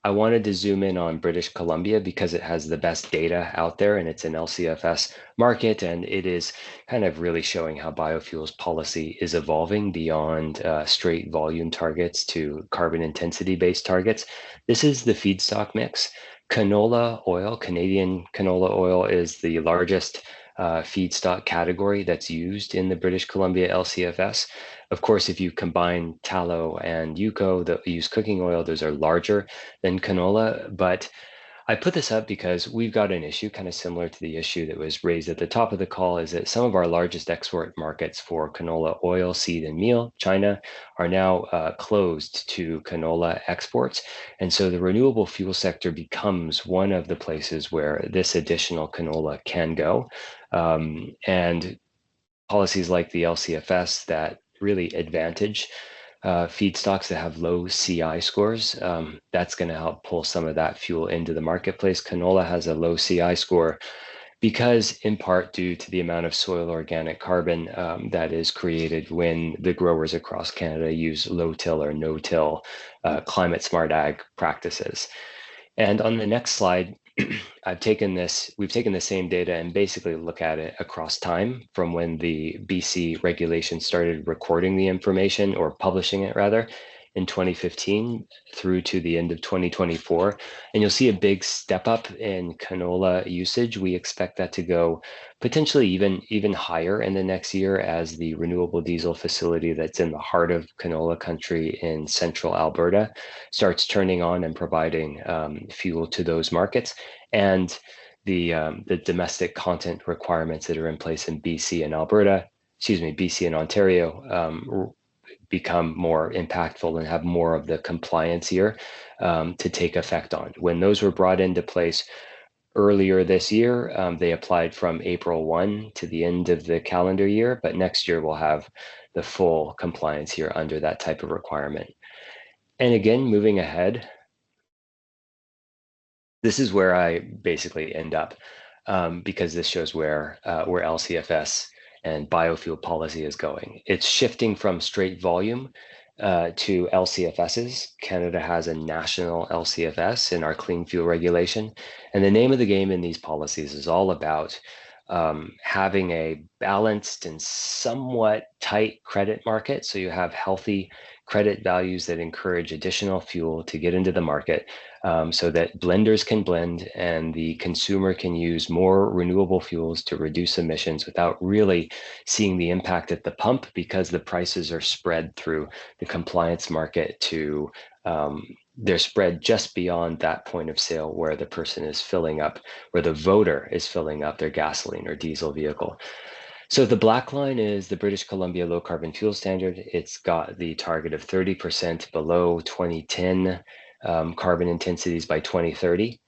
I wanted to zoom in on British Columbia because it has the best data out there and it's an LCFS market, and it is kind of really showing how biofuels policy is evolving beyond straight volume targets to carbon intensity based targets. This is the feedstock mix. Canola oil, Canadian canola oil, is the largest feedstock category that's used in the British Columbia LCFS. Of course, if you combine tallow and UCO, the used cooking oil, those are larger than canola. But I put this up because we've got an issue kind of similar to the issue that was raised at the top of the call, is that some of our largest export markets for canola oil, seed, and meal, China, are now closed to canola exports. And so the renewable fuel sector becomes one of the places where this additional canola can go. And policies like the LCFS that really advantage feedstocks that have low CI scores, that's going to help pull some of that fuel into the marketplace. Canola has a low CI score because, in part, due to the amount of soil organic carbon that is created when the growers across Canada use low-till or no-till climate smart ag practices. And on the next slide, we've taken the same data and basically look at it across time from when the BC regulation started recording the information, or publishing it rather, in 2015 through to the end of 2024. And you'll see a big step up in canola usage. We expect that to go potentially even higher in the next year as the renewable diesel facility that's in the heart of canola country in central Alberta starts turning on and providing fuel to those markets. And the domestic content requirements that are in place in BC and Alberta BC and Ontario become more impactful and have more of the compliance year to take effect on. When those were brought into place earlier this year, they applied from April 1 to the end of the calendar year, but next year we'll have the full compliance year under that type of requirement. And again, moving ahead, this is where I basically end up because this shows where LCFS and biofuel policy is going. It's shifting from straight volume to LCFSs. Canada has a national LCFS in our clean fuel regulation. And the name of the game in these policies is all about having a balanced and somewhat tight credit market. So you have healthy credit values that encourage additional fuel to get into the market so that blenders can blend and the consumer can use more renewable fuels to reduce emissions without really seeing the impact at the pump because the prices are spread through the compliance market to they're spread just beyond that point of sale where the person is filling up, where the voter is filling up their gasoline or diesel vehicle. So the black line is the British Columbia Low Carbon Fuel Standard. It's got the target of 30% below 2010 carbon intensities by 2030.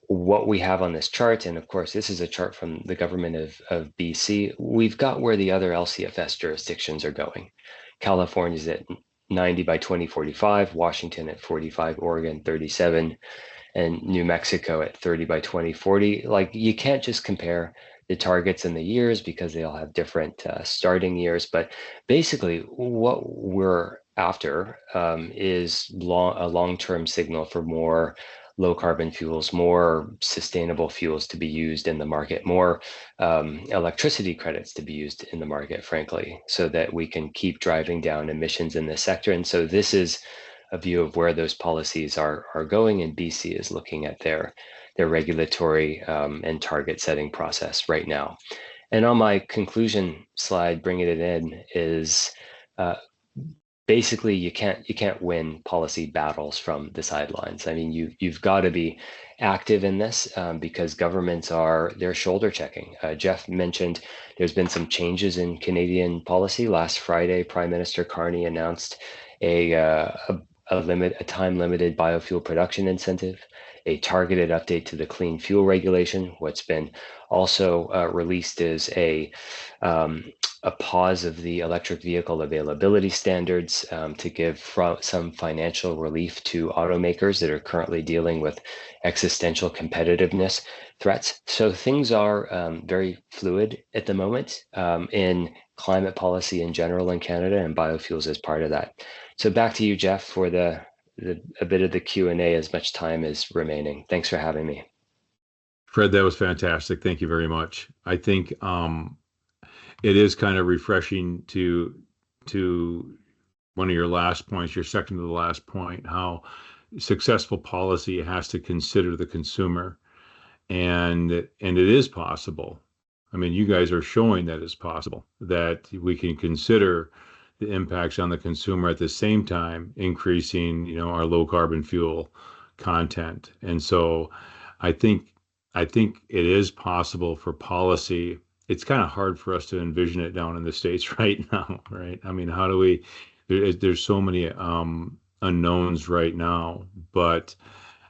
What we have on this chart, and of course, this is a chart from the government of BC, we've got where the other LCFS jurisdictions are going. California's at 90 by 2045, Washington at 45, Oregon 37, and New Mexico at 30 by 2040. Like, you can't just compare the targets and the years because they all have different starting years. But basically, what we're after is a long-term signal for more low carbon fuels, more sustainable fuels to be used in the market, more electricity credits to be used in the market, frankly, so that we can keep driving down emissions in this sector. And so this is a view of where those policies are going, and BC is looking at their regulatory and target setting process right now. And on my conclusion slide, bringing it in, is basically you can't win policy battles from the sidelines. I mean, you've got to be active in this because governments they're shoulder checking. Jeff mentioned there's been some changes in Canadian policy. Last Friday, Prime Minister Carney announced a time limited biofuel production incentive, a targeted update to the clean fuel regulation. What's been also released is a pause of the electric vehicle availability standards to give some financial relief to automakers that are currently dealing with existential competitiveness threats. So things are very fluid at the moment in climate policy in general in Canada, and biofuels is part of that. So back to you, Jeff, for a bit of the Q&A as much time is remaining. Thanks for having me. Fred, that was fantastic. Thank you very much. I think it is kind of refreshing to one of your last points, your second to the last point, how successful policy has to consider the consumer, and it is possible. I mean, you guys are showing that it's possible that we can consider the impacts on the consumer at the same time increasing, our low carbon fuel content. And so I think it is possible for policy. It's kind of hard for us to envision it down in the States right now, right? I mean, how do we, there's so many unknowns right now, but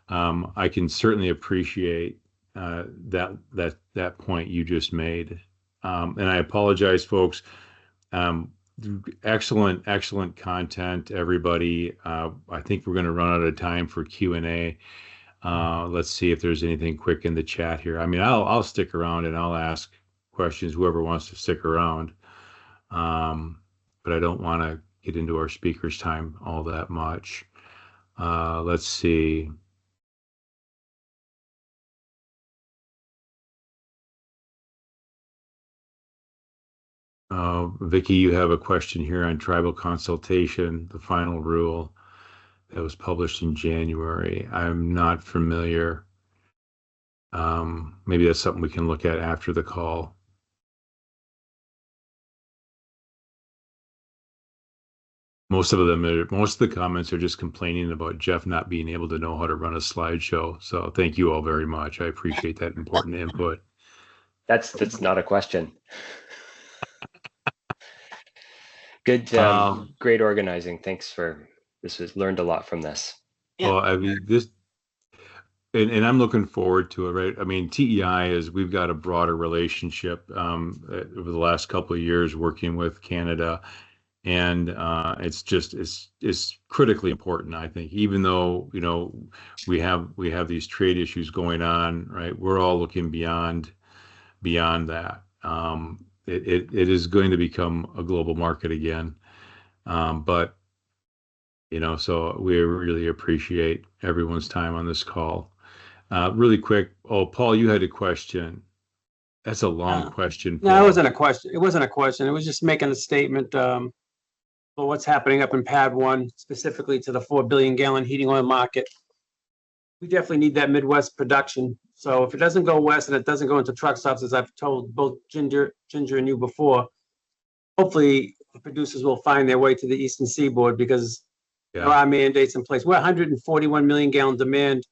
I can certainly appreciate that point you just made. And I apologize, folks. Excellent content, everybody. I think we're going to run out of time for Q&A. Let's see if there's anything quick in the chat here. I mean, I'll stick around and I'll ask questions, whoever wants to stick around. But I don't want to get into our speakers' time all that much. Let's see. Vicky, you have a question here on tribal consultation, the final rule that was published in January. I'm not familiar. Maybe that's something we can look at after the call. Most of the comments are just complaining about Jeff not being able to know how to run a slideshow. So thank you all very much. I appreciate that important input. That's not a question. Good, Um, great organizing. Thanks for this. Was learned a lot from this. Yeah. well, I mean, and I'm looking forward to it, right? I mean, TEI is we've got a broader relationship over the last couple of years working with Canada, and it's critically important, I think. Even though we have these trade issues going on, right? We're all looking beyond that. It is going to become a global market again, but so we really appreciate everyone's time on this call. Really quick. Oh, Paul, you had a question. That's a long question, No, it Paul. wasn't a question. It wasn't a question. It was just making a statement for what's happening up in Pad 1, specifically to the 4 billion gallon heating oil market. We definitely need that Midwest production. So if it doesn't go west and it doesn't go into truck stops, as I've told both Ginger and you before, hopefully the producers will find their way to the Eastern Seaboard because there Yeah. are mandates in place. We're 141 million gallon demand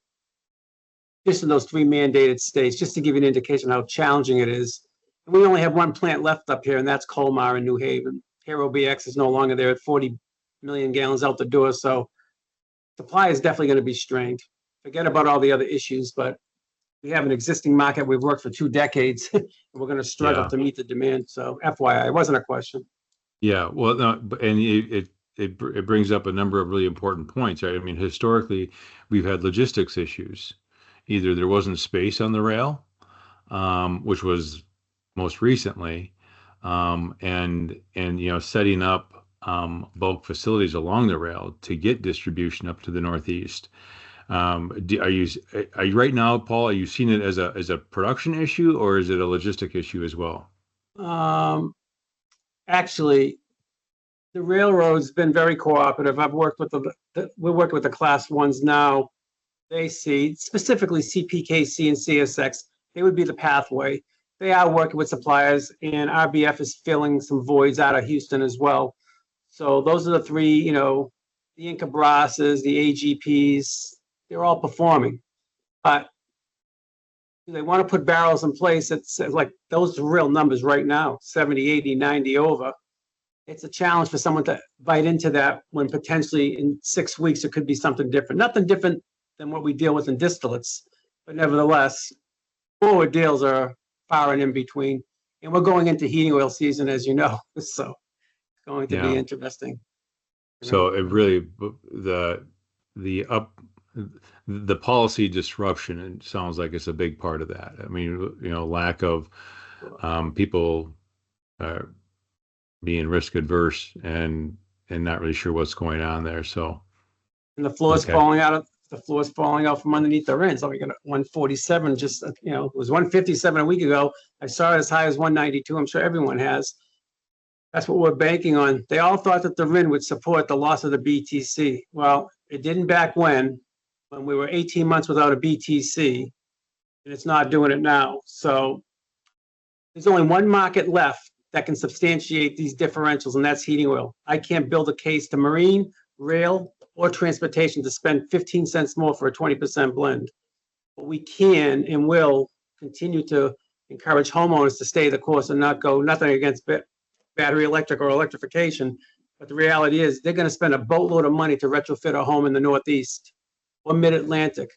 just in those 3 mandated states, just to give you an indication how challenging it is. And we only have 1 plant left up here, and that's Colmar in New Haven. Hero BX is no longer there at 40 million gallons out the door. So supply is definitely going to be strained. Forget about all the other issues, but we have an existing market we've worked for 2 decades, and we're going to struggle Yeah. to meet the demand. So FYI, it wasn't a question. Yeah. Well, no, and it brings up a number of really important points, right? I mean, historically, we've had logistics issues. Either there wasn't space on the rail, which was most recently, and setting up bulk facilities along the rail to get distribution up to the Northeast. Are you right now, Paul? Are you seeing it as a production issue or is it a logistic issue as well? Actually, the railroad's been very cooperative. I've worked with we're working with the class ones now. They see specifically CPKC and CSX. They would be the pathway. They are working with suppliers, and RBF is filling some voids out of Houston as well. So those are the 3, the Incabrasas, the AGPs. They're all performing, but they want to put barrels in place. It's like those are real numbers right now, 70, 80, 90 over. It's a challenge for someone to bite into that when potentially in 6 weeks it could be something different. Nothing different than what we deal with in distillates, but nevertheless, forward deals are far and in between. And we're going into heating oil season, as you know, so it's going to be interesting. So it really the policy disruption, it sounds like it's a big part of that. I mean, lack of people being risk adverse and not really sure what's going on there. So and the floor is falling out from underneath the ends. So we got 147. Just it was 157 a week ago. I saw it as high as 192. I'm sure everyone has. That's what we're banking on. They all thought that the RIN would support the loss of the BTC. Well, it didn't back when we were 18 months without a BTC, and it's not doing it now. So there's only one market left that can substantiate these differentials, and that's heating oil. I can't build a case to marine, rail, or transportation to spend 15 cents more for a 20% blend. But we can and will continue to encourage homeowners to stay the course and not go, nothing against battery electric or electrification. But the reality is they're going to spend a boatload of money to retrofit a home in the Northeast or Mid-Atlantic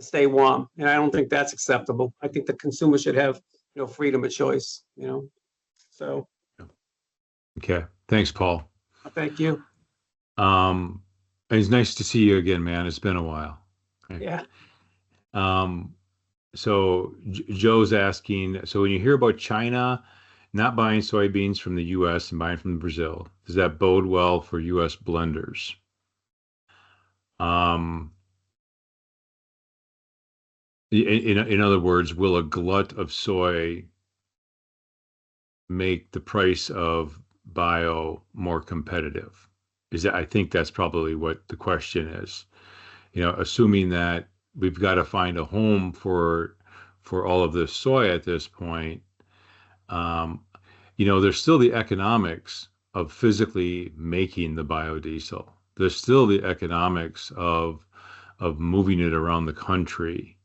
to stay warm. And I don't think that's acceptable. I think the consumer should have freedom of choice, So. Okay. Thanks, Paul. Thank you. It's nice to see you again, man. It's been a while. Okay. Yeah. So Joe's asking, so when you hear about China not buying soybeans from the U.S. and buying from Brazil, does that bode well for U.S. blenders? In other words, will a glut of soy make the price of bio more competitive? I think that's probably what the question is. Assuming that we've got to find a home for all of this soy at this point. There's still the economics of physically making the biodiesel. There's still the economics of moving it around the country.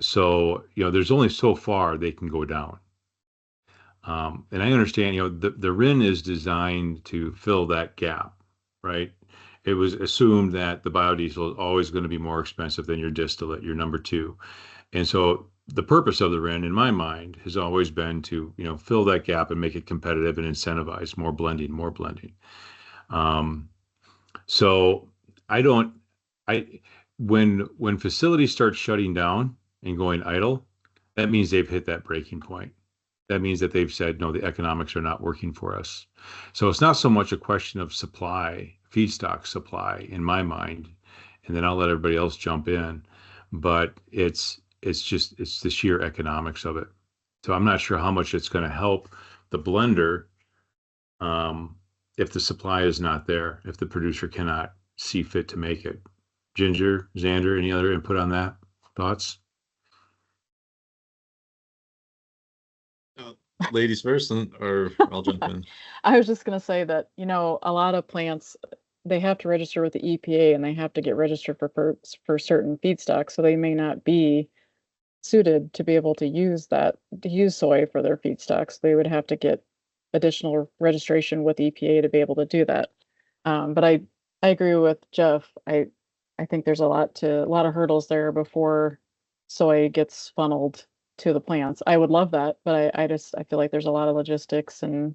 So there's only so far they can go down. And I understand, the RIN is designed to fill that gap, right? It was assumed that the biodiesel is always going to be more expensive than your distillate, your number two. And so the purpose of the RIN, in my mind, has always been to, fill that gap and make it competitive and incentivize more blending, more blending. So I don't, I, when facilities start shutting down and going idle, that means they've hit that breaking point. That means that they've said, no, the economics are not working for us. So it's not so much a question of supply, feedstock supply in my mind, and then I'll let everybody else jump in, but it's the sheer economics of it. So I'm not sure how much it's going to help the blender, if the supply is not there, if the producer cannot see fit to make it. Ginger, Xander, any other input on that? Thoughts? Ladies first, or I'll jump in. I was just going to say that, a lot of plants, they have to register with the EPA and they have to get registered for certain feedstocks. So they may not be suited to be able to use soy for their feedstocks. They would have to get additional registration with EPA to be able to do that. But I agree with Jeff. I think there's a lot of hurdles there before soy gets funneled to the plants. I would love that, but I feel like there's a lot of logistics and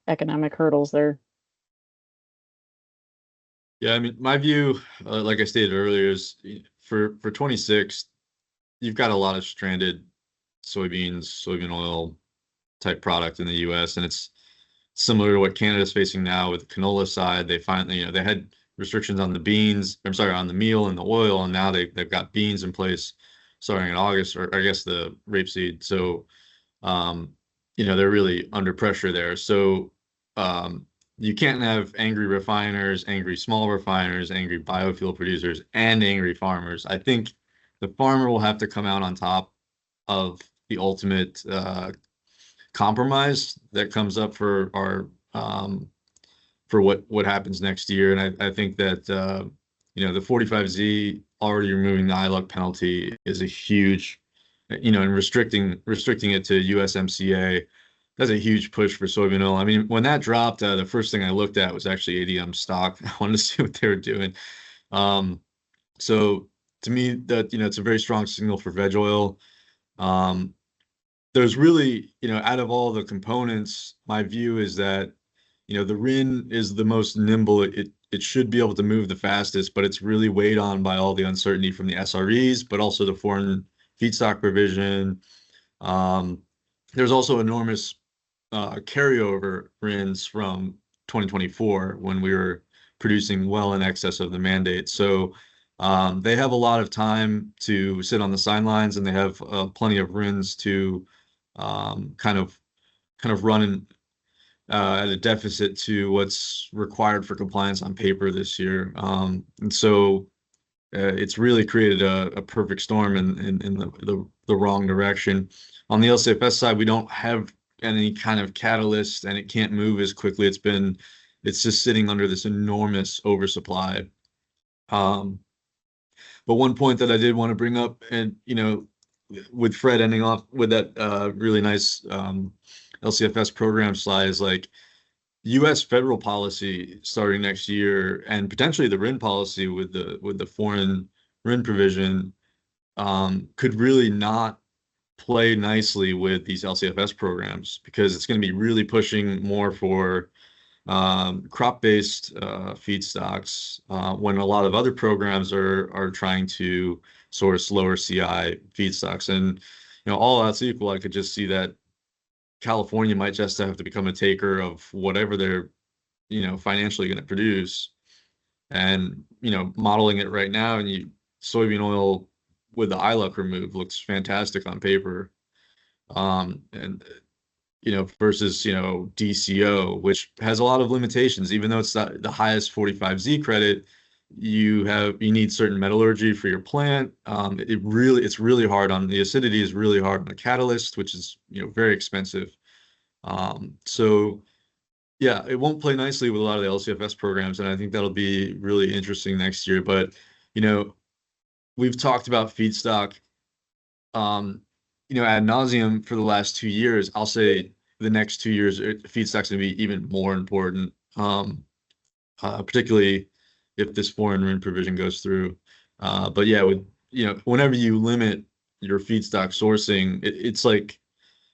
economic hurdles there. Yeah, I mean, my view, like I stated earlier, is for 26, you've got a lot of stranded soybean oil type product in the U.S., and it's similar to what Canada's facing now with the canola side. They finally, they had restrictions on the beans, I'm sorry, on the meal and the oil, and now they've got beans in place starting in August, or I guess the rapeseed. So, they're really under pressure there. So, you can't have angry refiners, angry small refiners, angry biofuel producers, and angry farmers. I think the farmer will have to come out on top of the ultimate compromise that comes up for our for what happens next year. And I think that the 45Z already removing the ILUC penalty is a huge, and restricting it to USMCA. That's a huge push for soybean oil. I mean, when that dropped, the first thing I looked at was actually ADM stock. I wanted to see what they were doing. So to me, that it's a very strong signal for veg oil. There's really, out of all the components, my view is that the RIN is the most nimble. It should be able to move the fastest, but it's really weighed on by all the uncertainty from the SREs, but also the foreign feedstock provision. There's also enormous carryover RINs from 2024 when we were producing well in excess of the mandate. So they have a lot of time to sit on the sidelines, and they have plenty of RINs to kind of run at a deficit to what's required for compliance on paper this year. And so it's really created a perfect storm in the wrong direction. On the LCFS side, we don't have any kind of catalyst, and it can't move as quickly. It's just sitting under this enormous oversupply. But one point that I did want to bring up, and with Fred ending off with that really nice LCFS program slide, is like U.S. federal policy starting next year, and potentially the RIN policy with the foreign RIN provision, could really not play nicely with these LCFS programs, because it's going to be really pushing more for crop-based feedstocks, when a lot of other programs are trying to source lower CI feedstocks. And all else equal, I could just see that California might just have to become a taker of whatever they're financially going to produce. And modeling it right now, and soybean oil with the ILUC removed looks fantastic on paper, and versus DCO, which has a lot of limitations. Even though it's the highest 45Z credit, you need certain metallurgy for your plant. It's really hard on the acidity, is really hard on the catalyst, which is very expensive. So yeah, it won't play nicely with a lot of the LCFS programs, and I think that'll be really interesting next year. But we've talked about feedstock ad nauseum for the last 2 years. I'll say the next 2 years, feedstock's going to be even more important, particularly if this foreign RIN provision goes through. But yeah, whenever you limit your feedstock sourcing, it's like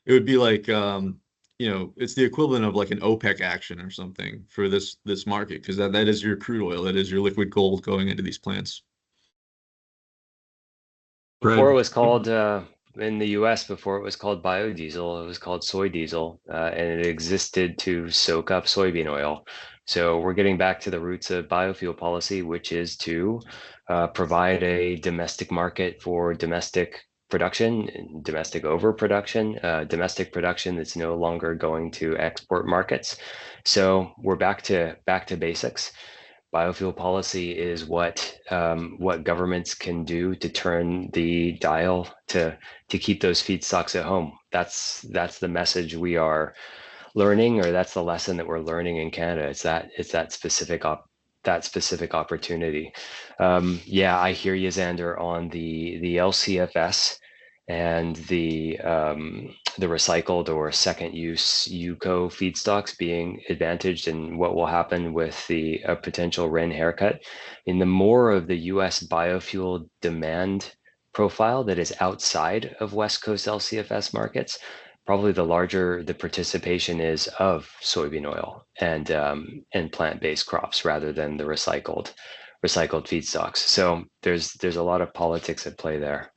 it would be like it's the equivalent of like an OPEC action or something for this market, because that is your crude oil, that is your liquid gold going into these plants. Before it was called in the US, before it was called biodiesel, it was called soy diesel, and it existed to soak up soybean oil. So we're getting back to the roots of biofuel policy, which is to provide a domestic market for domestic production, domestic overproduction, domestic production that's no longer going to export markets. So we're back to basics. Biofuel policy is what governments can do to turn the dial to keep those feedstocks at home. That's the message we are learning, or that's the lesson that we're learning in Canada. It's that specific opportunity. Yeah, I hear you, Xander, on the LCFS and the recycled or second use UCO feedstocks being advantaged, and what will happen with the potential RIN haircut. In the more of the US biofuel demand profile that is outside of West Coast LCFS markets, probably the larger the participation is of soybean oil and plant-based crops rather than the recycled feedstocks. So there's a lot of politics at play there.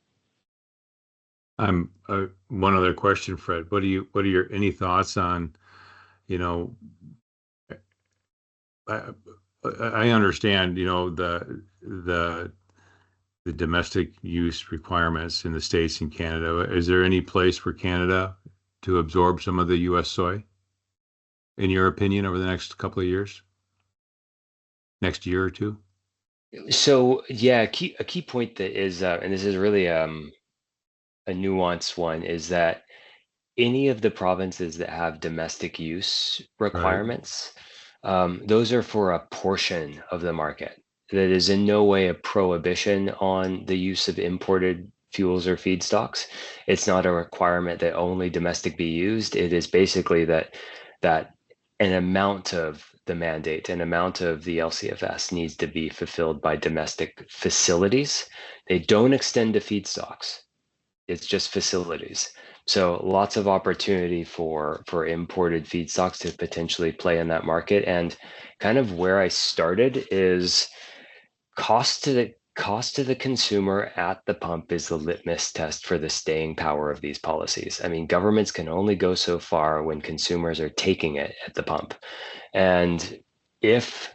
One other question, Fred. What are your any thoughts on, I understand, the domestic use requirements in the States and Canada. Is there any place for Canada to absorb some of the US soy, in your opinion, over the next couple of years? Next year or two? So yeah, a key point that is, and this is really a nuanced one, is that any of the provinces that have domestic use requirements, those are for a portion of the market. That is in no way a prohibition on the use of imported fuels or feedstocks. It's not a requirement that only domestic be used. It is basically that an amount of the mandate, an amount of the LCFS needs to be fulfilled by domestic facilities. They don't extend to feedstocks. It's just facilities. So lots of opportunity for imported feedstocks to potentially play in that market. And kind of where I started is cost to the consumer at the pump is the litmus test for the staying power of these policies. I mean, governments can only go so far when consumers are taking it at the pump. And if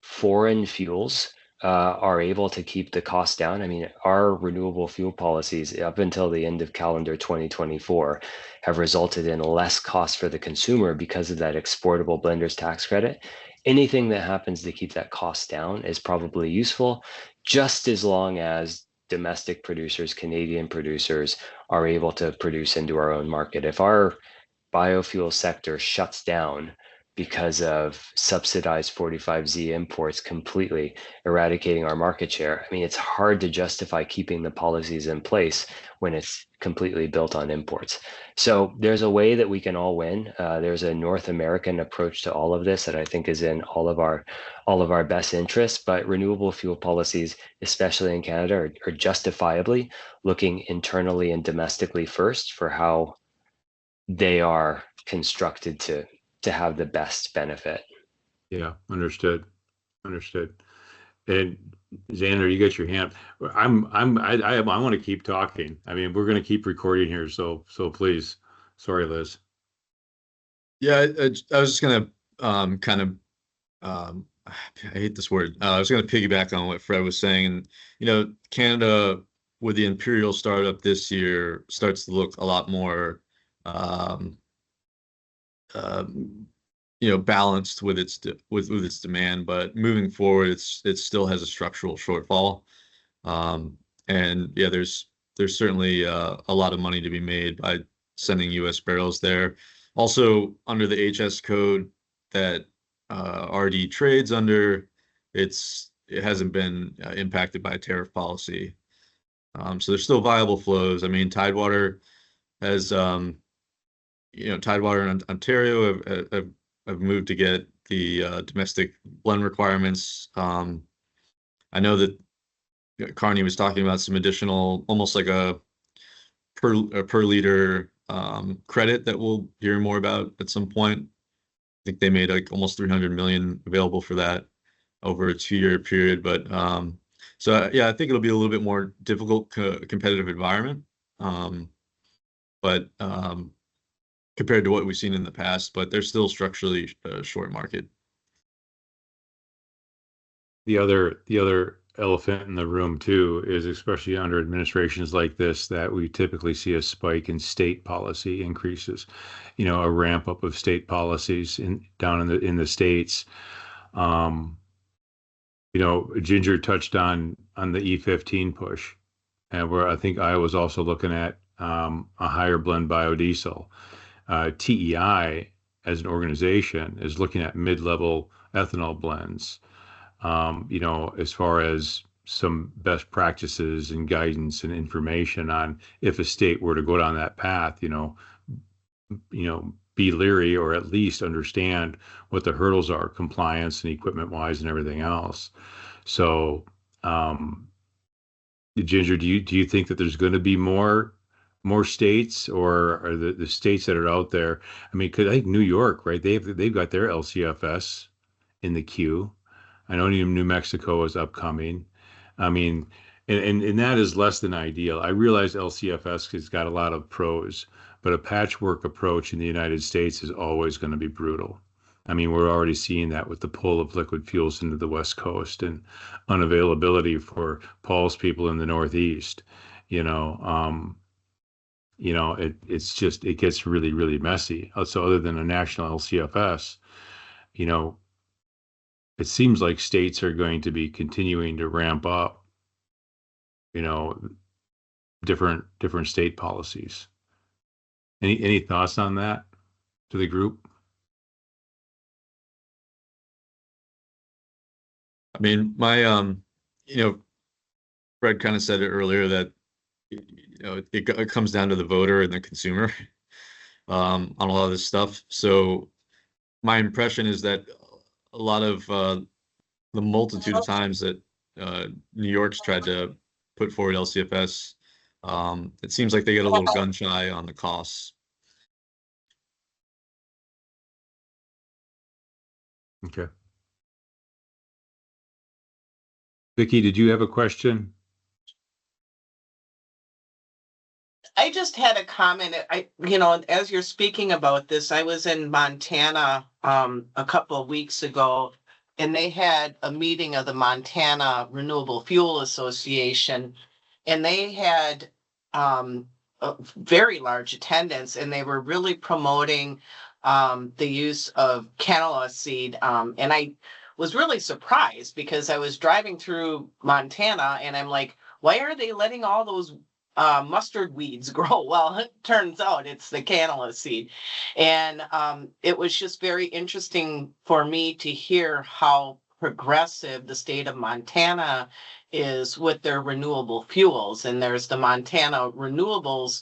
foreign fuels are able to keep the cost down. I mean, our renewable fuel policies up until the end of calendar 2024 have resulted in less cost for the consumer because of that exportable blenders tax credit. Anything that happens to keep that cost down is probably useful, just as long as domestic producers, Canadian producers, are able to produce into our own market. If our biofuel sector shuts down because of subsidized 45Z imports completely eradicating our market share, I mean, it's hard to justify keeping the policies in place when it's completely built on imports. So there's a way that we can all win. There's a North American approach to all of this that I think is in all of our best interests. But renewable fuel policies, especially in Canada, are justifiably looking internally and domestically first for how they are constructed to have the best benefit. Yeah, understood. And Xander, you got your hand. I want to keep talking. I mean, we're going to keep recording here, so please. Sorry, Liz. Yeah, I was just gonna kind of I hate this word. I was gonna piggyback on what Fred was saying, and Canada with the Imperial startup this year starts to look a lot more balanced with its demand, but moving forward, it still has a structural shortfall. And yeah, there's certainly a lot of money to be made by sending U.S. barrels there. Also, under the HS code that RD trades under, it hasn't been impacted by tariff policy. So there's still viable flows. I mean, Tidewater has Tidewater and Ontario have moved to get the domestic blend requirements. I know that Carney was talking about some additional, almost like a per liter credit that we'll hear more about at some point. I think they made like almost 300 million available for that over a 2-year period. But so yeah, I think it'll be a little bit more difficult competitive environment. But compared to what we've seen in the past, but they're still structurally a short market. The other elephant in the room too is, especially under administrations like this, that we typically see a spike in state policy increases, a ramp up of state policies down in the states. Ginger touched on the E15 push, and where I think I was also looking at a higher blend biodiesel. TEI as an organization is looking at mid-level ethanol blends. As far as some best practices and guidance and information on if a state were to go down that path, be leery or at least understand what the hurdles are, compliance and equipment wise and everything else. So, Ginger, do you think that there's going to be more states, or are the states that are out there? I mean, because I think New York, right? They've got their LCFS in the queue. I know New Mexico is upcoming. I mean, and that is less than ideal. I realize LCFS has got a lot of pros, but a patchwork approach in the United States is always going to be brutal. I mean, we're already seeing that with the pull of liquid fuels into the West Coast and unavailability for Paul's people in the Northeast. It gets really, really messy. So other than a national LCFS, it seems like states are going to be continuing to ramp up, different state policies. Any thoughts on that to the group? I mean, Fred kind of said it earlier that it comes down to the voter and the consumer on a lot of this stuff. So my impression is that a lot of the multitude of times that New York's tried to put forward LCFS, it seems like they get a little gun shy on the costs. Okay. Vicky, did you have a question? I just had a comment. As you're speaking about this, I was in Montana a couple of weeks ago, and they had a meeting of the Montana Renewable Fuel Association, and they had a very large attendance, and they were really promoting the use of canola seed. And I was really surprised because I was driving through Montana, and I'm like, why are they letting all those mustard weeds grow? Well, it turns out it's the canola seed. And it was just very interesting for me to hear how progressive the state of Montana is with their renewable fuels. And there's the Montana Renewables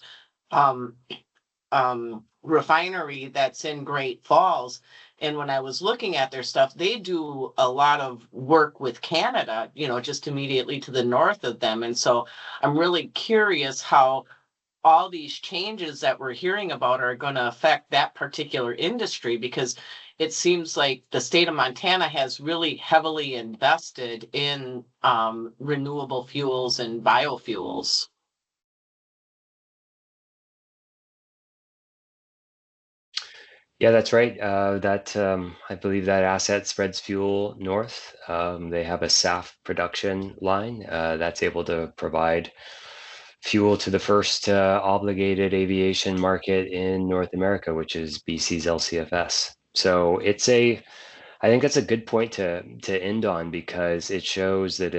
refinery that's in Great Falls. And when I was looking at their stuff, they do a lot of work with Canada, just immediately to the north of them. And so I'm really curious how all these changes that we're hearing about are going to affect that particular industry, because it seems like the state of Montana has really heavily invested in renewable fuels and biofuels. Yeah, that's right. I believe that asset spreads fuel north. They have a SAF production line that's able to provide fuel to the first obligated aviation market in North America, which is BC's LCFS. So I think that's a good point to end on, because it shows that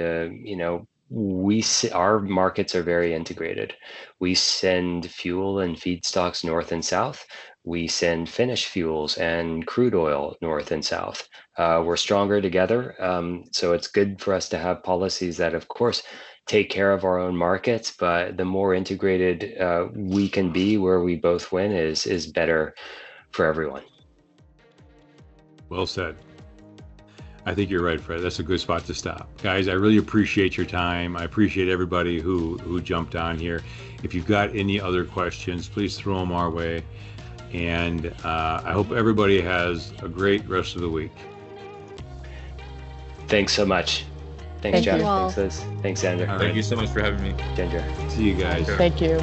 our markets are very integrated. We send fuel and feedstocks north and south. We send finished fuels and crude oil north and south. We're stronger together. So it's good for us to have policies that, of course, take care of our own markets, but the more integrated we can be, where we both win, is better for everyone. Well said. I think you're right, Fred. That's a good spot to stop. Guys, I really appreciate your time. I appreciate everybody who jumped on here. If you've got any other questions, please throw them our way. And I hope everybody has a great rest of the week. Thanks so much. Thanks, Thank Jeff. you all. Thanks, Liz. Thanks, Xander. All Thank right. you so much for having me. Ginger. See you guys. Thank you.